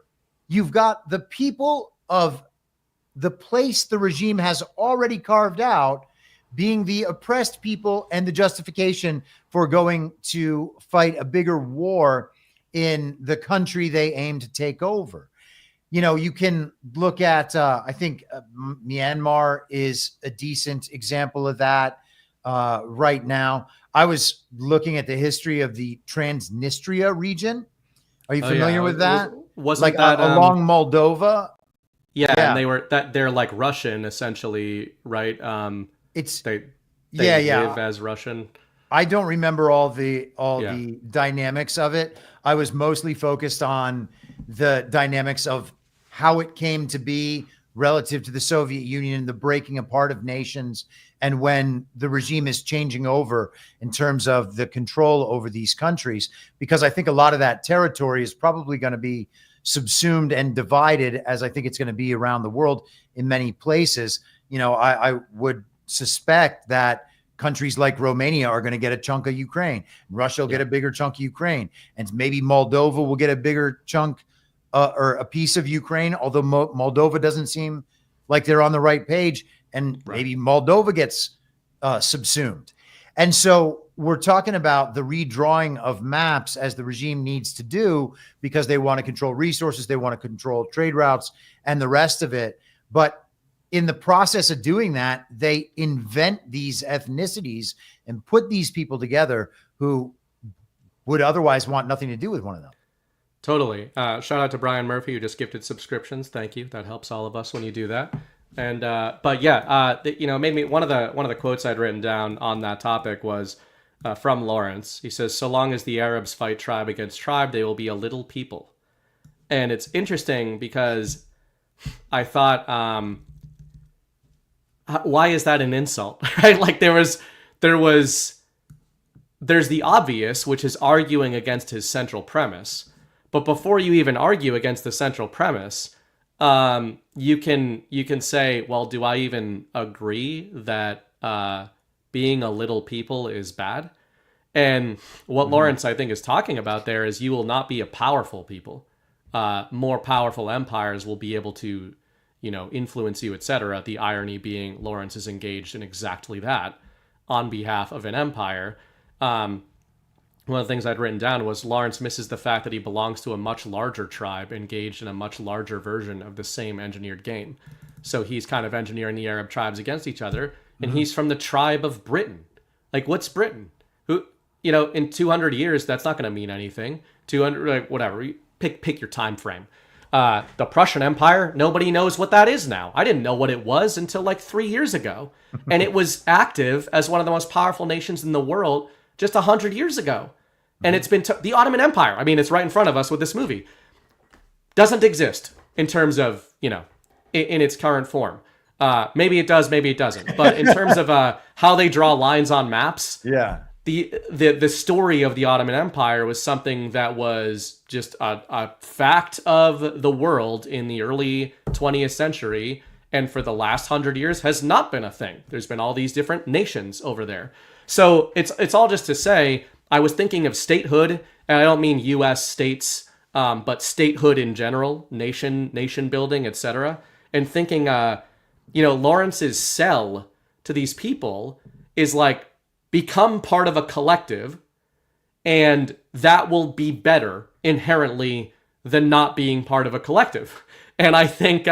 you've got the people of the place the regime has already carved out being the oppressed people and the justification for going to fight a bigger war in the country they aim to take over. You can look at, I think Myanmar is a decent example of that right now. I was looking at the history of the Transnistria region. Are you familiar with that? Wasn't like that along Moldova? Yeah, and they're like Russian essentially, right? They live as Russian. I don't remember all the dynamics of it. I was mostly focused on the dynamics of how it came to be relative to the Soviet Union and the breaking apart of nations, and when the regime is changing over in terms of the control over these countries, because I think a lot of that territory is probably going to be subsumed and divided, as I think it's going to be around the world in many places. I would suspect that countries like Romania are going to get a chunk of Ukraine. Russia will get a bigger chunk of Ukraine. And maybe Moldova will get a bigger chunk or a piece of Ukraine, although Moldova doesn't seem like they're on the right page. And maybe Moldova gets subsumed. And so we're talking about the redrawing of maps as the regime needs to do, because they want to control resources, they want to control trade routes and the rest of it. But in the process of doing that, they invent these ethnicities and put these people together who would otherwise want nothing to do with one another. Totally. Shout out to Brian Murphy, who just gifted subscriptions. Thank you. That helps all of us when you do that. And it made me, one of the quotes I'd written down on that topic was, from Lawrence. He says, so long as the Arabs fight tribe against tribe, they will be a little people. And it's interesting because I thought, why is that an insult? Right? Like there's the obvious, which is arguing against his central premise. But before you even argue against the central premise, you can say, well, do I even agree that being a little people is bad? And what Lawrence, I think, is talking about there is you will not be a powerful people. More powerful empires will be able to, influence you, etc. The irony being Lawrence is engaged in exactly that on behalf of an empire. One of the things I'd written down was Lawrence misses the fact that he belongs to a much larger tribe engaged in a much larger version of the same engineered game. So he's kind of engineering the Arab tribes against each other, and he's from the tribe of Britain. Like, what's Britain? Who, in 200 years, that's not going to mean anything. 200, like, whatever. Pick your time frame. The Prussian Empire, nobody knows what that is now. I didn't know what it was until like 3 years ago. And it was active as one of the most powerful nations in the world just 100 years ago. And it's been the Ottoman Empire. I mean, it's right in front of us with this movie. Doesn't exist in terms of, in its current form. Maybe it does, maybe it doesn't. But in terms of how they draw lines on maps, Yeah. The story of the Ottoman Empire was something that was just a fact of the world in the early 20th century, and for the last 100 years has not been a thing. There's been all these different nations over there. So it's all just to say, I was thinking of statehood, and I don't mean U.S. states, but statehood in general, nation building, etc. And thinking, Lawrence's sell to these people is like, become part of a collective, and that will be better inherently than not being part of a collective. And I think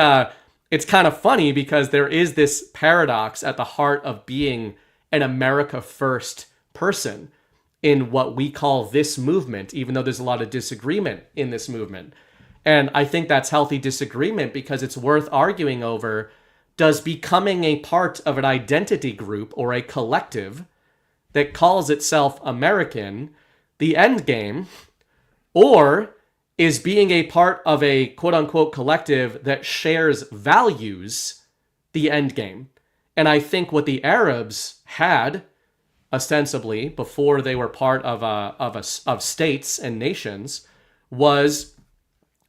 it's kind of funny because there is this paradox at the heart of being an America First person in what we call this movement, even though there's a lot of disagreement in this movement. And I think that's healthy disagreement because it's worth arguing over, does becoming a part of an identity group or a collective that calls itself American the end game, or is being a part of a quote-unquote collective that shares values the end game? And I think what the Arabs had, ostensibly, before they were part of states and nations, was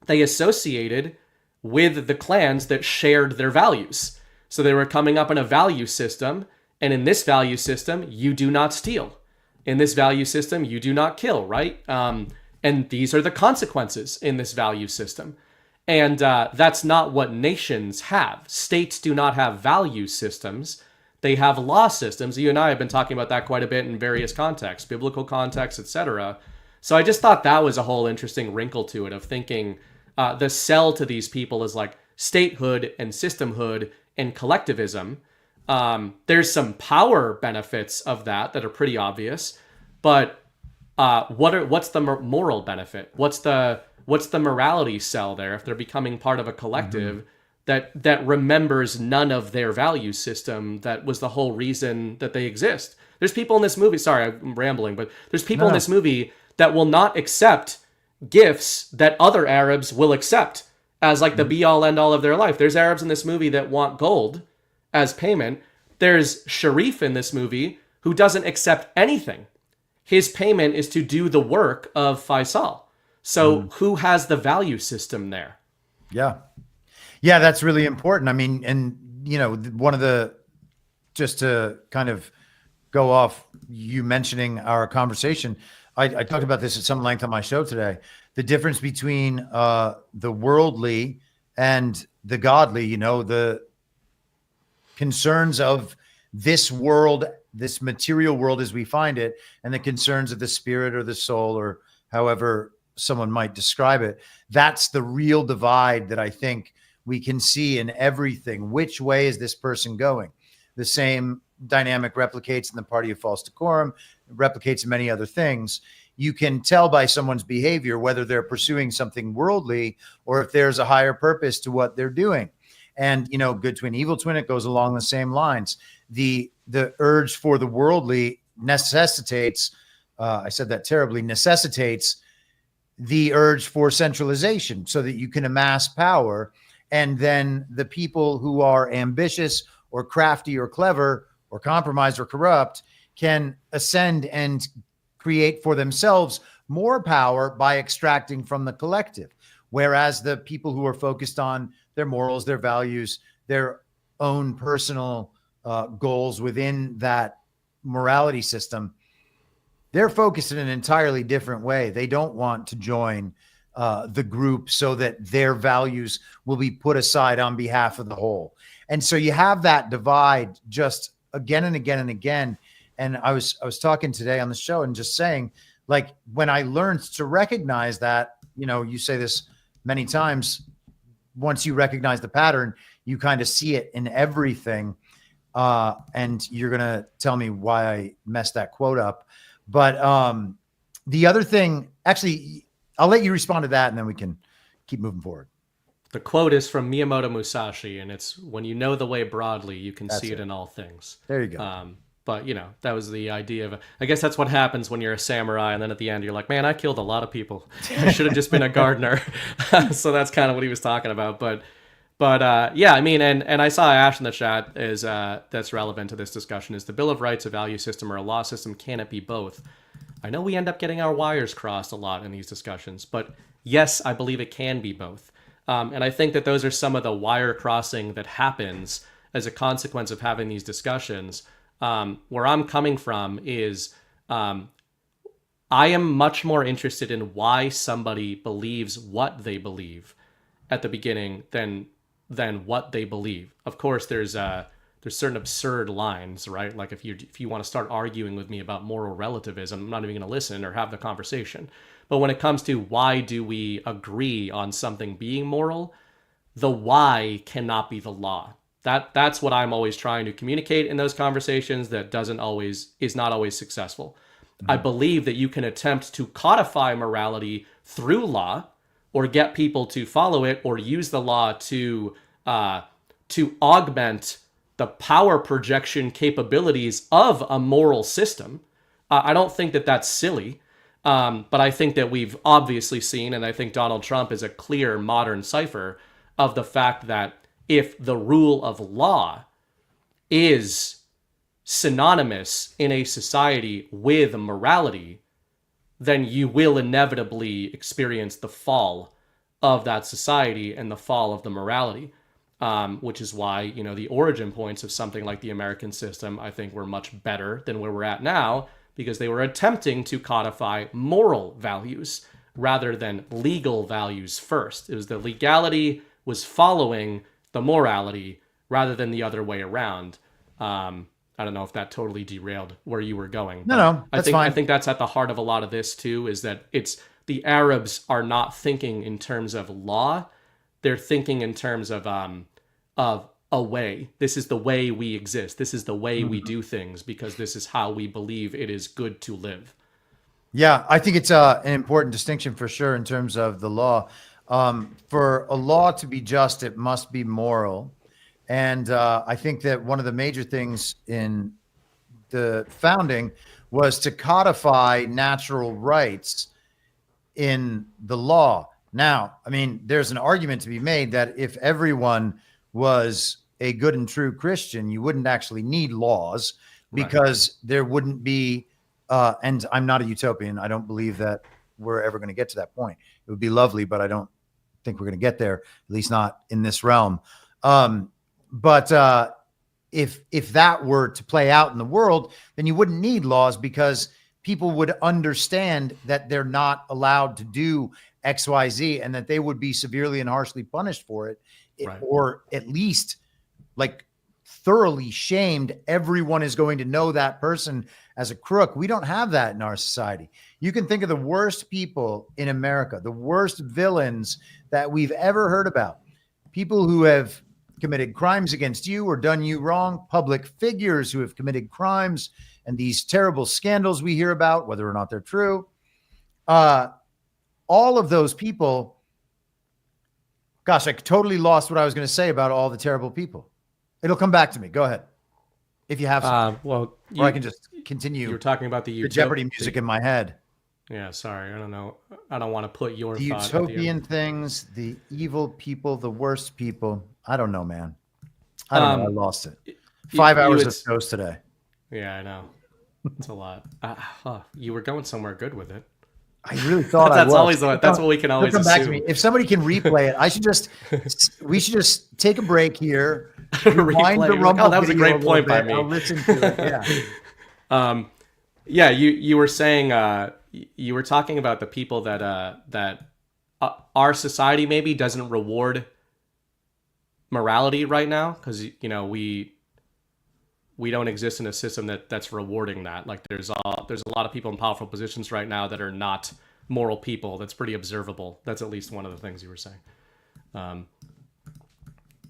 they associated with the clans that shared their values. So they were coming up in a value system, and in this value system, you do not steal. In this value system, you do not kill, right? And these are the consequences in this value system. And that's not what nations have. States do not have value systems. They have law systems. You and I have been talking about that quite a bit in various contexts, biblical contexts, etc. So I just thought that was a whole interesting wrinkle to it of thinking the sell to these people is like statehood and systemhood and collectivism. There's some power benefits of that are pretty obvious, but what's the moral benefit? What's the morality sell there if they're becoming part of a collective that remembers none of their value system that was the whole reason that they exist? There's people in this movie, sorry, I'm rambling, but there's people in this movie that will not accept gifts that other Arabs will accept as like the be all end all of their life. There's Arabs in this movie that want gold as payment. There's Sharif in this movie who doesn't accept anything. His payment is to do the work of Faisal. So who has the value system there? Yeah. Yeah, that's really important. I mean, and, one of the, just to kind of go off you mentioning our conversation, I talked about this at some length on my show today. The difference between the worldly and the godly, the concerns of this world, this material world as we find it, and the concerns of the spirit or the soul, or however someone might describe it. That's the real divide that I think we can see in everything. Which way is this person going? The same dynamic replicates in the party of false decorum, replicates in many other things. You can tell by someone's behavior whether they're pursuing something worldly or if there's a higher purpose to what they're doing. And, good twin, evil twin, it goes along the same lines. The urge for the worldly necessitates, I said that terribly, necessitates the urge for centralization so that you can amass power. And then the people who are ambitious or crafty or clever or compromised or corrupt can ascend and create for themselves more power by extracting from the collective. Whereas the people who are focused on their morals, their values, their own personal goals within that morality system, they're focused in an entirely different way. They don't want to join the group so that their values will be put aside on behalf of the whole. And so you have that divide just again and again and again. And I was talking today on the show and just saying, like, when I learned to recognize that, you know, you say this many times, once you recognize the pattern, you kind of see it in everything. And you're going to tell me why I messed that quote up. But the other thing, actually, I'll let you respond to that and then we can keep moving forward. The quote is from Miyamoto Musashi, and it's, when you know the way broadly, you can see it in all things. There you go. But, you know, that was the idea of, I guess that's what happens when you're a samurai, and then at the end you're like, man, I killed a lot of people. I should have just been a gardener. So that's kind of what he was talking about. But yeah, I mean, and I saw Ash in the chat is that's relevant to this discussion, is the Bill of Rights a value system or a law system? Can it be both? I know we end up getting our wires crossed a lot in these discussions, but yes, I believe it can be both. And I think that those are some of the wire crossing that happens as a consequence of having these discussions. Where I'm coming from is I am much more interested in why somebody believes what they believe at the beginning than what they believe. Of course, there's certain absurd lines, right? Like if you want to start arguing with me about moral relativism, I'm not even going to listen or have the conversation. But when it comes to why do we agree on something being moral, the why cannot be the law. That's what I'm always trying to communicate in those conversations. That is not always successful. Mm-hmm. I believe that you can attempt to codify morality through law, or get people to follow it, or use the law to augment the power projection capabilities of a moral system. I don't think that that's silly, but I think that we've obviously seen, and I think Donald Trump is a clear modern cipher of the fact that if the rule of law is synonymous in a society with morality, then you will inevitably experience the fall of that society and the fall of the morality, which is why, you know, the origin points of something like the American system, I think, were much better than where we're at now, because they were attempting to codify moral values rather than legal values first. It was the legality was following the morality rather than the other way around. I don't know if that totally derailed where you were going. No, that's fine. I think that's at the heart of a lot of this too, is that it's the Arabs are not thinking in terms of law. They're thinking in terms of a way. This is the way we exist. This is the way we do things, because this is how we believe it is good to live. Yeah, I think it's an important distinction for sure in terms of the law. For a law to be just, it must be moral. And I think that one of the major things in the founding was to codify natural rights in the law. Now, I mean, there's an argument to be made that if everyone was a good and true Christian, you wouldn't actually need laws, because there wouldn't be, and I'm not a utopian. I don't believe that we're ever going to get to that point. It would be lovely, but I don't think we're going to get there, at least not in this realm. But if that were to play out in the world, then you wouldn't need laws, because people would understand that they're not allowed to do X, Y, Z, and that they would be severely and harshly punished for it, or at least like thoroughly shamed. Everyone is going to know that person as a crook. We don't have that in our society. You can think of the worst people in America, the worst villains that we've ever heard about, people who have committed crimes against you or done you wrong, public figures who have committed crimes, and these terrible scandals we hear about, whether or not they're true. All of those people, gosh, I totally lost what I was going to say about all the terrible people. It'll come back to me. Go ahead. If you have some. Well, or I can just continue. You were talking about the Jeopardy music in my head. Yeah, sorry. I don't know. I don't want to put your The thought at the end. utopian things, the evil people, the worst people. I don't know, man. I don't know. I lost it. 5 hours of shows today. Yeah, I know. It's a lot. You were going somewhere good with it. I really thought that's I was. Always that's what we can always come assume. Back to me. If somebody can replay it, we should just take a break here. Rewind the Rumble that was a great point by me. I'll listen to it. Yeah. Yeah, you were saying you were talking about the people that our society maybe doesn't reward morality right now because we don't exist in a system that's rewarding that. Like there's a lot of people in powerful positions right now that are not moral people. That's pretty observable. That's at least one of the things you were saying.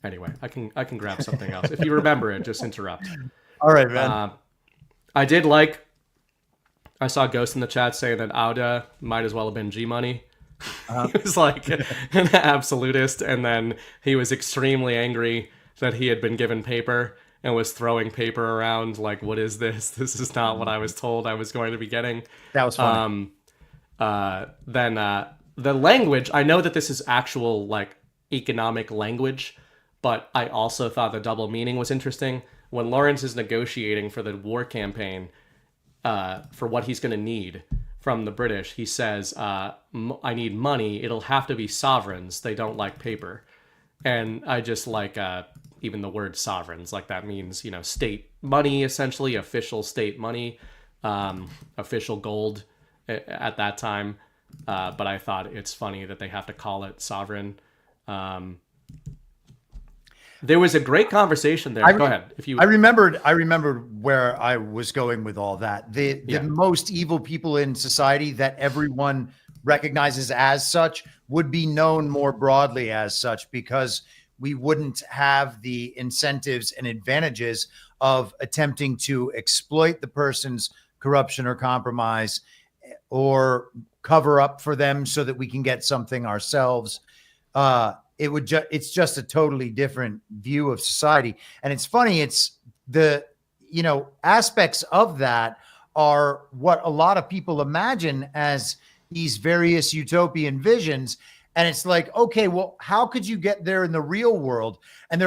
Anyway, I can grab something else. If you remember it, just interrupt. All right, man. I saw Ghost in the chat saying that Auda might as well have been G-Money. He was like an absolutist, and then he was extremely angry that he had been given paper and was throwing paper around like, what is this? This is not what I was told I was going to be getting. That was funny. Then the language, I know that this is actual like economic language, but I also thought the double meaning was interesting. When Lawrence is negotiating for the war campaign, for what he's going to need from the British, he says, I need money. It'll have to be sovereigns. They don't like paper. And I just like even the word sovereigns, like that means, state money, essentially, official state money, official gold at that time. But I thought it's funny that they have to call it sovereign. There was a great conversation there. Go ahead. I remembered where I was going with all that. The most evil people in society that everyone recognizes as such would be known more broadly as such because we wouldn't have the incentives and advantages of attempting to exploit the person's corruption or compromise or cover up for them so that we can get something ourselves. It's just a totally different view of society. And it's funny, it's the, aspects of that are what a lot of people imagine as these various utopian visions. And it's like, okay, well, how could you get there in the real world? And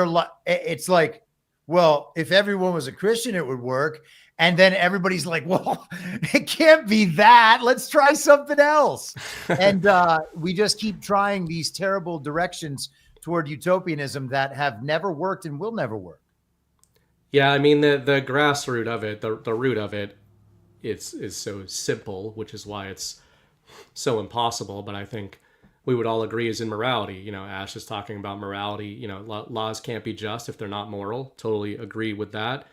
it's like, well, if everyone was a Christian, it would work. And then everybody's like, well, it can't be that. Let's try something else. And we just keep trying these terrible directions toward utopianism that have never worked and will never work. Yeah, I mean, the grassroots of it, the root of it, is so simple, which is why it's so impossible. But I think we would all agree is in morality. Ash is talking about morality. Laws can't be just if they're not moral. Totally agree with that.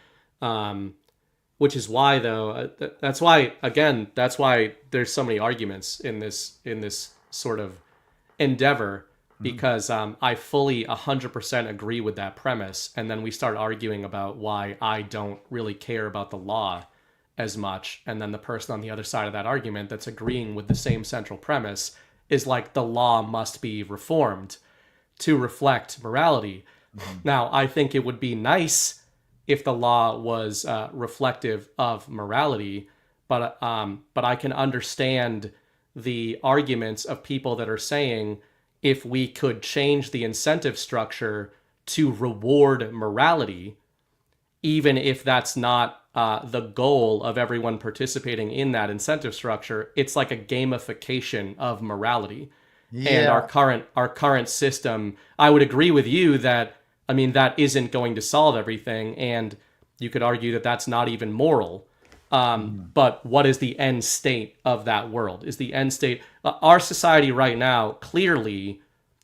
Which is why, though, that's why there's so many arguments in this sort of endeavor, because I fully 100% agree with that premise. And then we start arguing about why I don't really care about the law as much. And then the person on the other side of that argument that's agreeing with the same central premise is like, the law must be reformed to reflect morality. Now, I think it would be nice if the law was reflective of morality, but I can understand the arguments of people that are saying, if we could change the incentive structure to reward morality, even if that's not the goal of everyone participating in that incentive structure, it's like a gamification of morality. Yeah. And our current system, I would agree with you that, that isn't going to solve everything, and you could argue that that's not even moral. But what is the end state of that world? Is the end state... our society right now clearly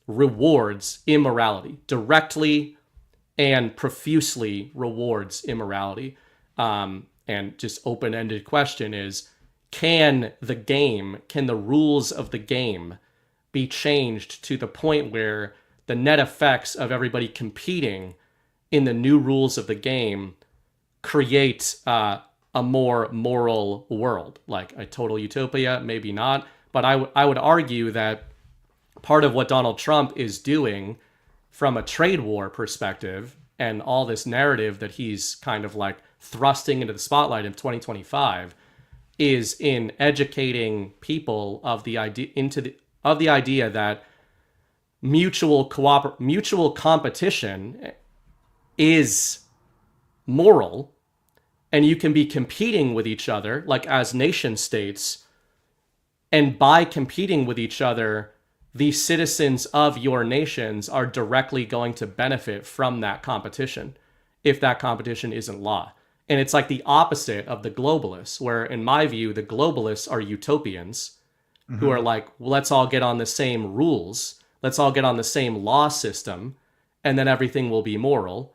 rewards immorality, directly and profusely rewards immorality. And just open-ended question is, can the rules of the game be changed to the point where the net effects of everybody competing in the new rules of the game create a more moral world, like a total utopia? Maybe not, but I would argue that part of what Donald Trump is doing from a trade war perspective, and all this narrative that he's kind of like thrusting into the spotlight in 2025 is in educating people of the idea that mutual competition is moral, and you can be competing with each other like as nation states, and by competing with each other, the citizens of your nations are directly going to benefit from that competition if that competition isn't law. And it's like the opposite of the globalists, where in my view, the globalists are utopians who are like, well, let's all get on the same rules. Let's all get on the same law system, and then everything will be moral,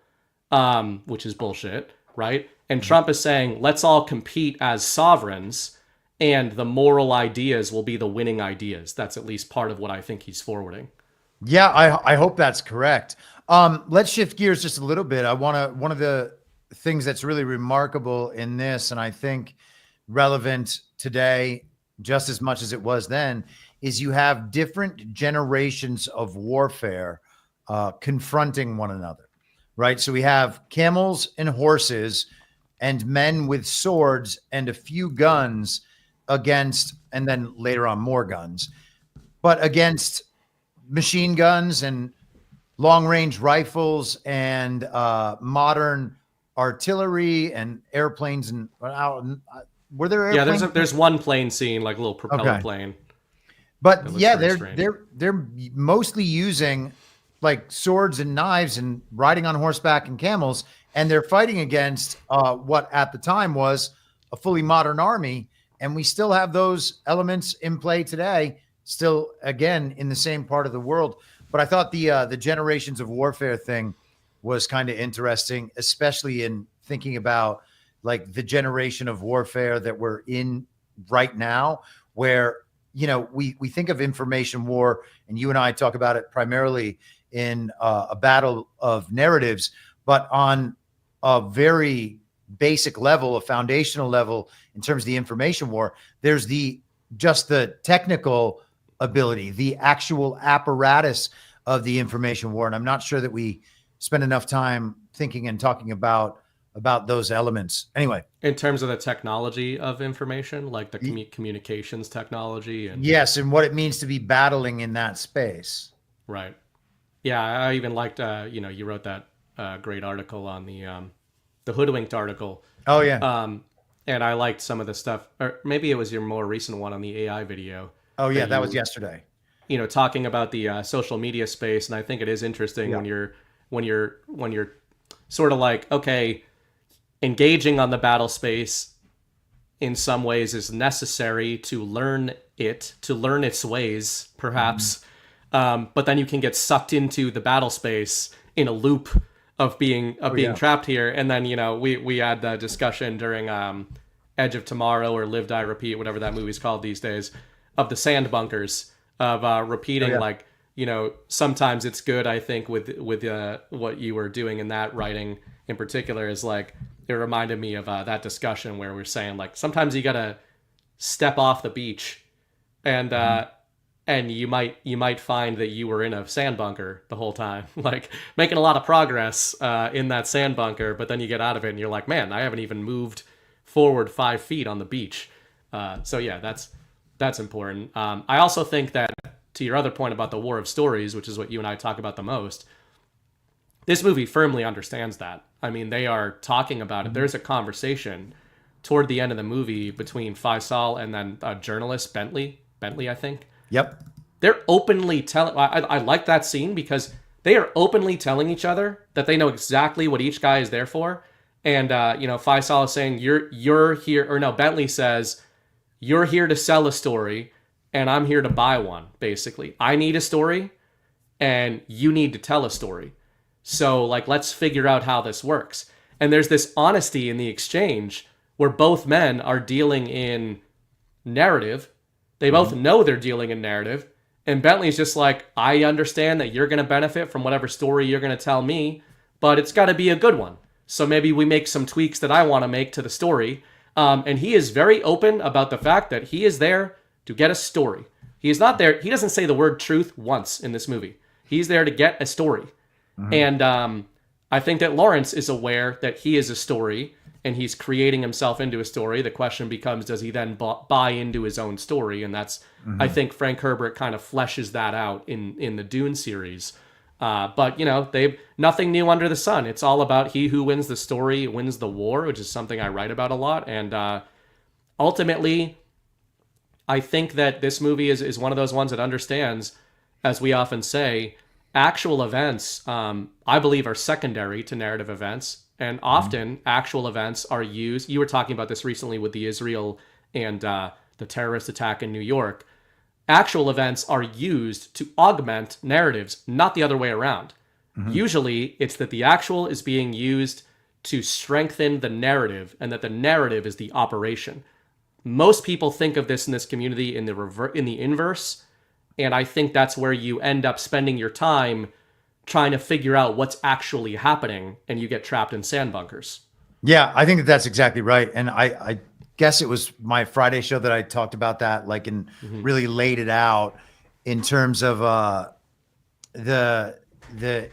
which is bullshit, right? And Trump is saying, let's all compete as sovereigns, and the moral ideas will be the winning ideas. That's at least part of what I think he's forwarding. Yeah, I hope that's correct. Let's shift gears just a little bit. One of the things that's really remarkable in this, and I think relevant today just as much as it was then, is you have different generations of warfare confronting one another, right? So we have camels and horses and men with swords and a few guns against, and then later on more guns, but against machine guns and long-range rifles and modern artillery and airplanes. And were there airplanes? Yeah, there's one plane scene, like a little propeller plane. But yeah, they're mostly using like swords and knives and riding on horseback and camels, and they're fighting against what at the time was a fully modern army. And we still have those elements in play today, still, again, in the same part of the world. But I thought the generations of warfare thing was kind of interesting, especially in thinking about like the generation of warfare that we're in right now, where, you know, we think of information war, and you and I talk about it primarily in a battle of narratives, but on a very basic level, a foundational level in terms of the information war, there's just the technical ability, the actual apparatus of the information war. And I'm not sure that we spend enough time thinking and talking about those elements. Anyway, in terms of the technology of information, like the communications technology, and yes, and what it means to be battling in that space. Right. Yeah, I even liked you wrote that great article on the hoodwinked article. Oh yeah. And I liked some of the stuff, or maybe it was your more recent one on the AI video. Oh yeah, that was yesterday. You know, talking about the social media space, and I think it is interesting when you're sort of like, okay, engaging on the battle space in some ways is necessary to learn its ways, perhaps. But then you can get sucked into the battle space in a loop of being trapped here. And then, you know, we had the discussion during Edge of Tomorrow or Live, Die, Repeat, whatever that movie's called these days, of the sand bunkers, of repeating, like, you know, sometimes it's good, I think, with what you were doing in that writing in particular, is like, it reminded me of that discussion where we're saying, like, sometimes you gotta step off the beach, and you might find that you were in a sand bunker the whole time, like making a lot of progress in that sand bunker, but then you get out of it and you're like, man, I haven't even moved forward 5 feet on the beach. So yeah, that's important. I also think that, to your other point about the war of stories, which is what you and I talk about the most, this movie firmly understands that. I mean, they are talking about it. There's a conversation toward the end of the movie between Faisal and then journalist Bentley, I think. Yep. They're openly telling, I like that scene because they are openly telling each other that they know exactly what each guy is there for. And, Faisal is saying, you're here, or no, Bentley says, you're here to sell a story and I'm here to buy one, basically. I need a story and you need to tell a story. So, like, let's figure out how this works. And there's this honesty in the exchange where both men are dealing in narrative. They both know they're dealing in narrative. And Bentley's just like, I understand that you're going to benefit from whatever story you're going to tell me, but it's got to be a good one. So maybe we make some tweaks that I want to make to the story. And he is very open about the fact that he is there to get a story. He is not there. He doesn't say the word truth once in this movie. He's there to get a story. And I think that Lawrence is aware that he is a story and he's creating himself into a story. The question becomes, does he then buy into his own story? And that's, I think Frank Herbert kind of fleshes that out in the Dune series. But, you know, they've nothing new under the sun. It's all about he who wins the story wins the war, which is something I write about a lot. And ultimately, I think that this movie is one of those ones that understands, as we often say, actual events, I believe, are secondary to narrative events. And often actual events are used. You were talking about this recently with the Israel and the terrorist attack in New York. Actual events are used to augment narratives, not the other way around. Usually, it's that the actual is being used to strengthen the narrative, and that the narrative is the operation. Most people think of this in this community in the inverse, and I think that's where you end up spending your time trying to figure out what's actually happening, and you get trapped in sand bunkers. Yeah, I think that that's exactly right. And I guess it was my Friday show that I talked about that, like, and really laid it out in terms of the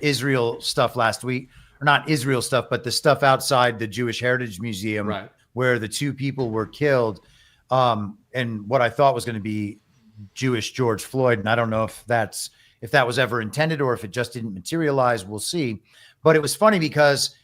Israel stuff last week, or not Israel stuff, but the stuff outside the Jewish Heritage Museum, Right, where the two people were killed, and what I thought was going to be Jewish George Floyd. And I don't know if that was ever intended or if it just didn't materialize. We'll see. But it was funny because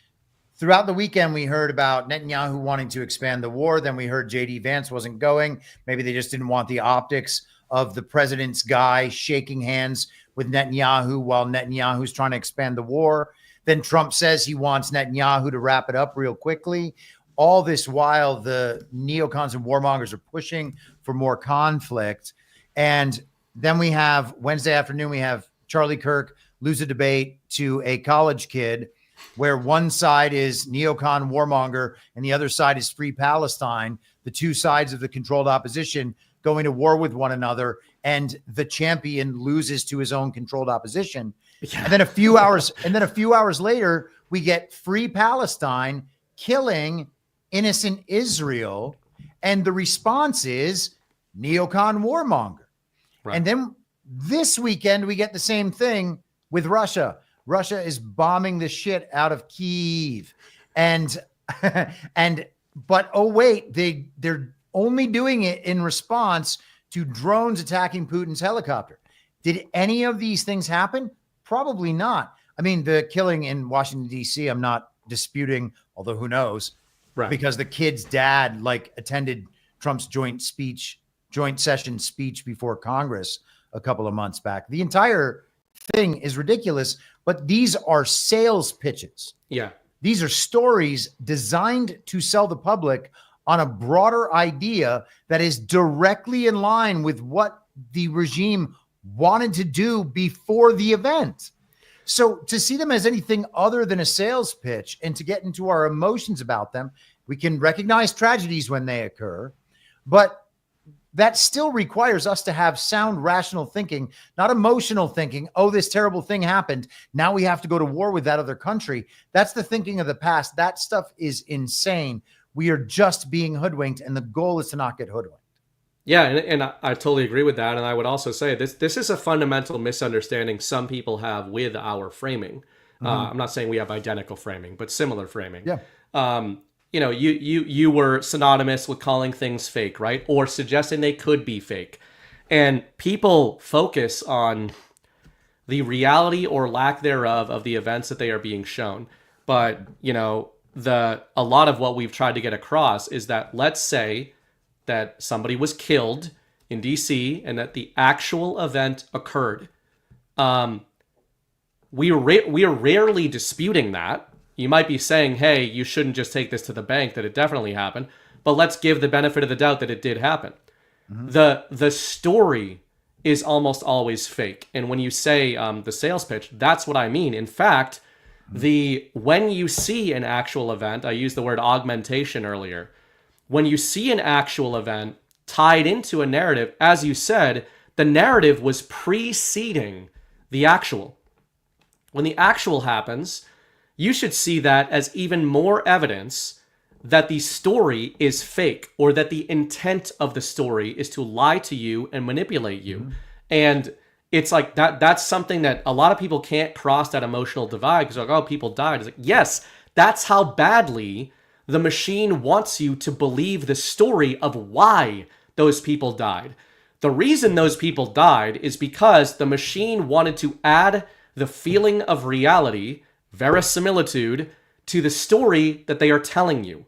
throughout the weekend, we heard about Netanyahu wanting to expand the war. Then we heard J.D. Vance wasn't going. Maybe they just didn't want the optics of the president's guy shaking hands with Netanyahu while Netanyahu's trying to expand the war. Then Trump says he wants Netanyahu to wrap it up real quickly. All this while the neocons and warmongers are pushing for more conflict. And then we have Wednesday afternoon, we have Charlie Kirk lose a debate to a college kid where one side is neocon warmonger and the other side is free Palestine, the two sides of the controlled opposition going to war with one another, and the champion loses to his own controlled opposition. Yeah. And then a few hours later, we get free Palestine killing innocent Israel, and the response is neocon warmonger. Right. And then this weekend, we get the same thing with Russia. Russia is bombing the shit out of Kyiv. But oh wait, they're only doing it in response to drones attacking Putin's helicopter. Did any of these things happen? Probably not. I mean, the killing in Washington, D.C., I'm not disputing, although who knows, right? Because the kid's dad attended Trump's joint session speech before Congress a couple of months back. The entire thing is ridiculous, but these are sales pitches. Yeah. These are stories designed to sell the public on a broader idea that is directly in line with what the regime wanted to do before the event. So to see them as anything other than a sales pitch and to get into our emotions about them, we can recognize tragedies when they occur, but that still requires us to have sound, rational thinking, not emotional thinking. Oh, this terrible thing happened. Now we have to go to war with that other country. That's the thinking of the past. That stuff is insane. We are just being hoodwinked, and the goal is to not get hoodwinked. Yeah, and I totally agree with that. And I would also say this is a fundamental misunderstanding some people have with our framing. I'm not saying we have identical framing, but similar framing. Yeah. You know, you were synonymous with calling things fake, right? Or suggesting they could be fake. And people focus on the reality or lack thereof of the events that they are being shown. But, you know, a lot of what we've tried to get across is that, let's say that somebody was killed in DC and that the actual event occurred. We are rarely disputing that. You might be saying, hey, you shouldn't just take this to the bank that it definitely happened, but let's give the benefit of the doubt that it did happen. The story is almost always fake. And when you say the sales pitch, that's what I mean. In fact, when you see an actual event, I used the word augmentation earlier. When you see an actual event tied into a narrative, as you said, the narrative was preceding the actual. When the actual happens, you should see that as even more evidence that the story is fake, or that the intent of the story is to lie to you and manipulate you. And it's like that's something that a lot of people can't cross that emotional divide because like, oh, people died. It's like, yes, that's how badly the machine wants you to believe the story of why those people died. The reason those people died is because the machine wanted to add the feeling of reality, verisimilitude, to the story that they are telling you.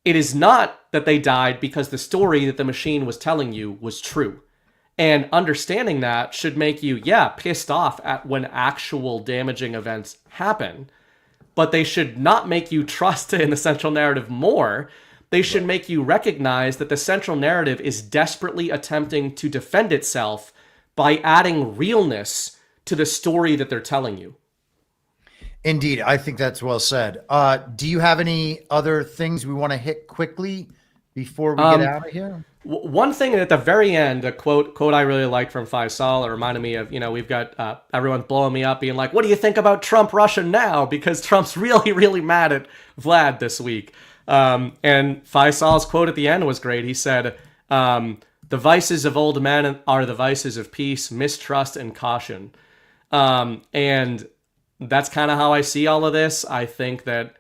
It is not that they died because the story that the machine was telling you was true. And understanding that should make you, pissed off at when actual damaging events happen. But they should not make you trust in the central narrative more. They should make you recognize that the central narrative is desperately attempting to defend itself by adding realness to the story that they're telling you. Indeed, I think that's well said. Do you have any other things we want to hit quickly before we get out of here? One thing at the very end, a quote I really liked from Faisal, it reminded me of, we've got everyone blowing me up being like, what do you think about Trump Russia now? Because Trump's really, really mad at Vlad this week. And Faisal's quote at the end was great. He said, the vices of old men are the vices of peace, mistrust, and caution. And that's kind of how I see all of this. I think that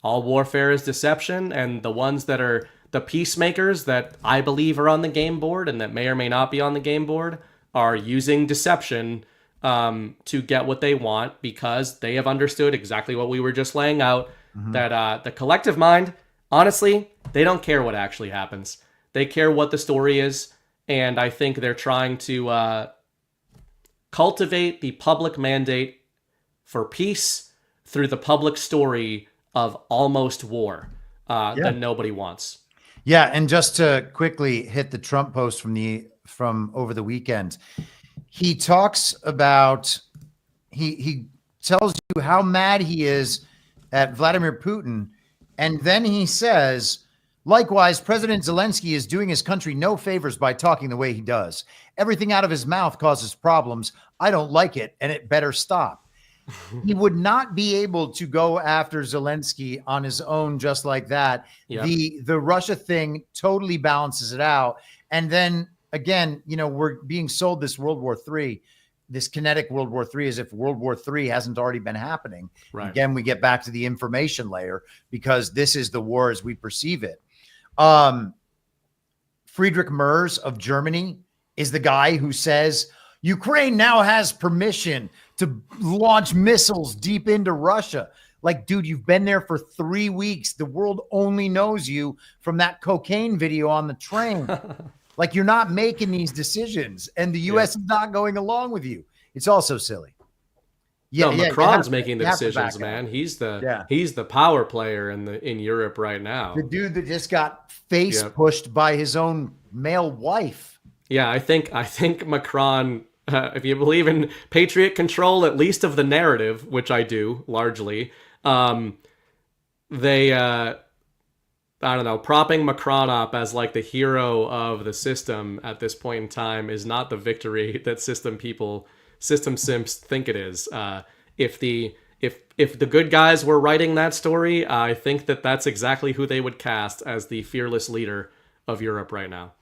all warfare is deception, and the ones that are the peacemakers that I believe are on the game board and that may or may not be on the game board are using deception to get what they want because they have understood exactly what we were just laying out, that the collective mind, honestly, they don't care what actually happens. They care what the story is, and I think they're trying to cultivate the public mandate for peace through the public story of almost war that nobody wants. Yeah, and just to quickly hit the Trump post from over the weekend, he talks about he tells you how mad he is at Vladimir Putin, and then he says, likewise, President Zelensky is doing his country no favors by talking the way he does. Everything out of his mouth causes problems. I don't like it, and it better stop. He would not be able to go after Zelensky on his own just like that. Yep. The Russia thing totally balances it out. And then again, we're being sold this World War III, this kinetic World War III, as if World War III hasn't already been happening. Right. Again, we get back to the information layer because this is the war as we perceive it. Friedrich Merz of Germany is the guy who says Ukraine now has permission to launch missiles deep into Russia. Like, dude, you've been there for 3 weeks. The world only knows you from that cocaine video on the train. Like, you're not making these decisions, and the U.S. is not going along with you. It's also silly. Yeah, no, Macron's making the decisions, man. He's the power player in Europe right now. The dude that just got face pushed by his own male wife. Yeah, I think Macron. If you believe in patriot control, at least of the narrative, which I do largely, they, I don't know, propping Macron up as like the hero of the system at this point in time is not the victory that system simps think it is. If the good guys were writing that story, I think that's exactly who they would cast as the fearless leader of Europe right now.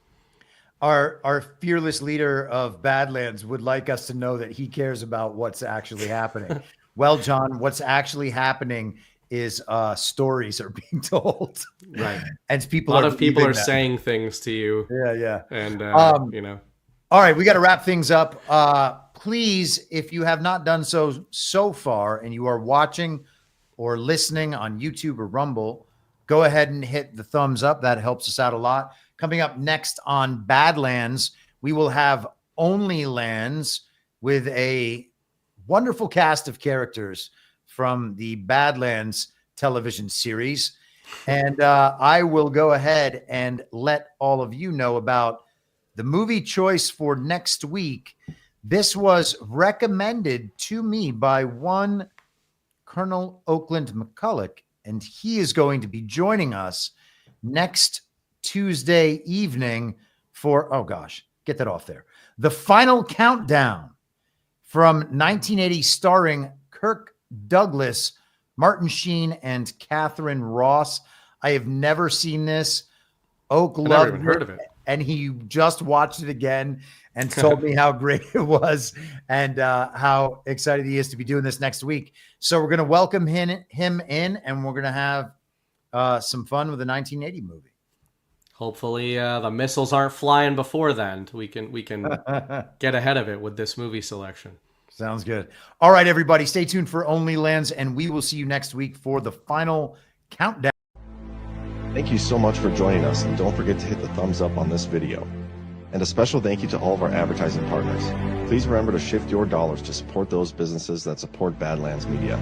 Our fearless leader of Badlands would like us to know that he cares about what's actually happening. Well, John, what's actually happening is stories are being told. Right. And a lot of people are saying things to you. Yeah. And, All right, we got to wrap things up. Please, if you have not done so far and you are watching or listening on YouTube or Rumble, go ahead and hit the thumbs up. That helps us out a lot. Coming up next on Badlands, we will have Only Lands with a wonderful cast of characters from the Badlands television series. And I will go ahead and let all of you know about the movie choice for next week. This was recommended to me by one Colonel Oakland McCulloch, and he is going to be joining us next Tuesday evening for, get that off there. The Final Countdown from 1980, starring Kirk Douglas, Martin Sheen, and Catherine Ross. I have never seen this. Oak loved heard of it. and he just watched it again and told me how great it was and how excited he is to be doing this next week. So we're going to welcome him in, and we're going to have some fun with the 1980 movie. Hopefully the missiles aren't flying before then. We can get ahead of it with this movie selection. Sounds good. All right, everybody, stay tuned for Only Lands, and we will see you next week for the final countdown. Thank you so much for joining us, and don't forget to hit the thumbs up on this video. And a special thank you to all of our advertising partners. Please remember to shift your dollars to support those businesses that support Badlands Media.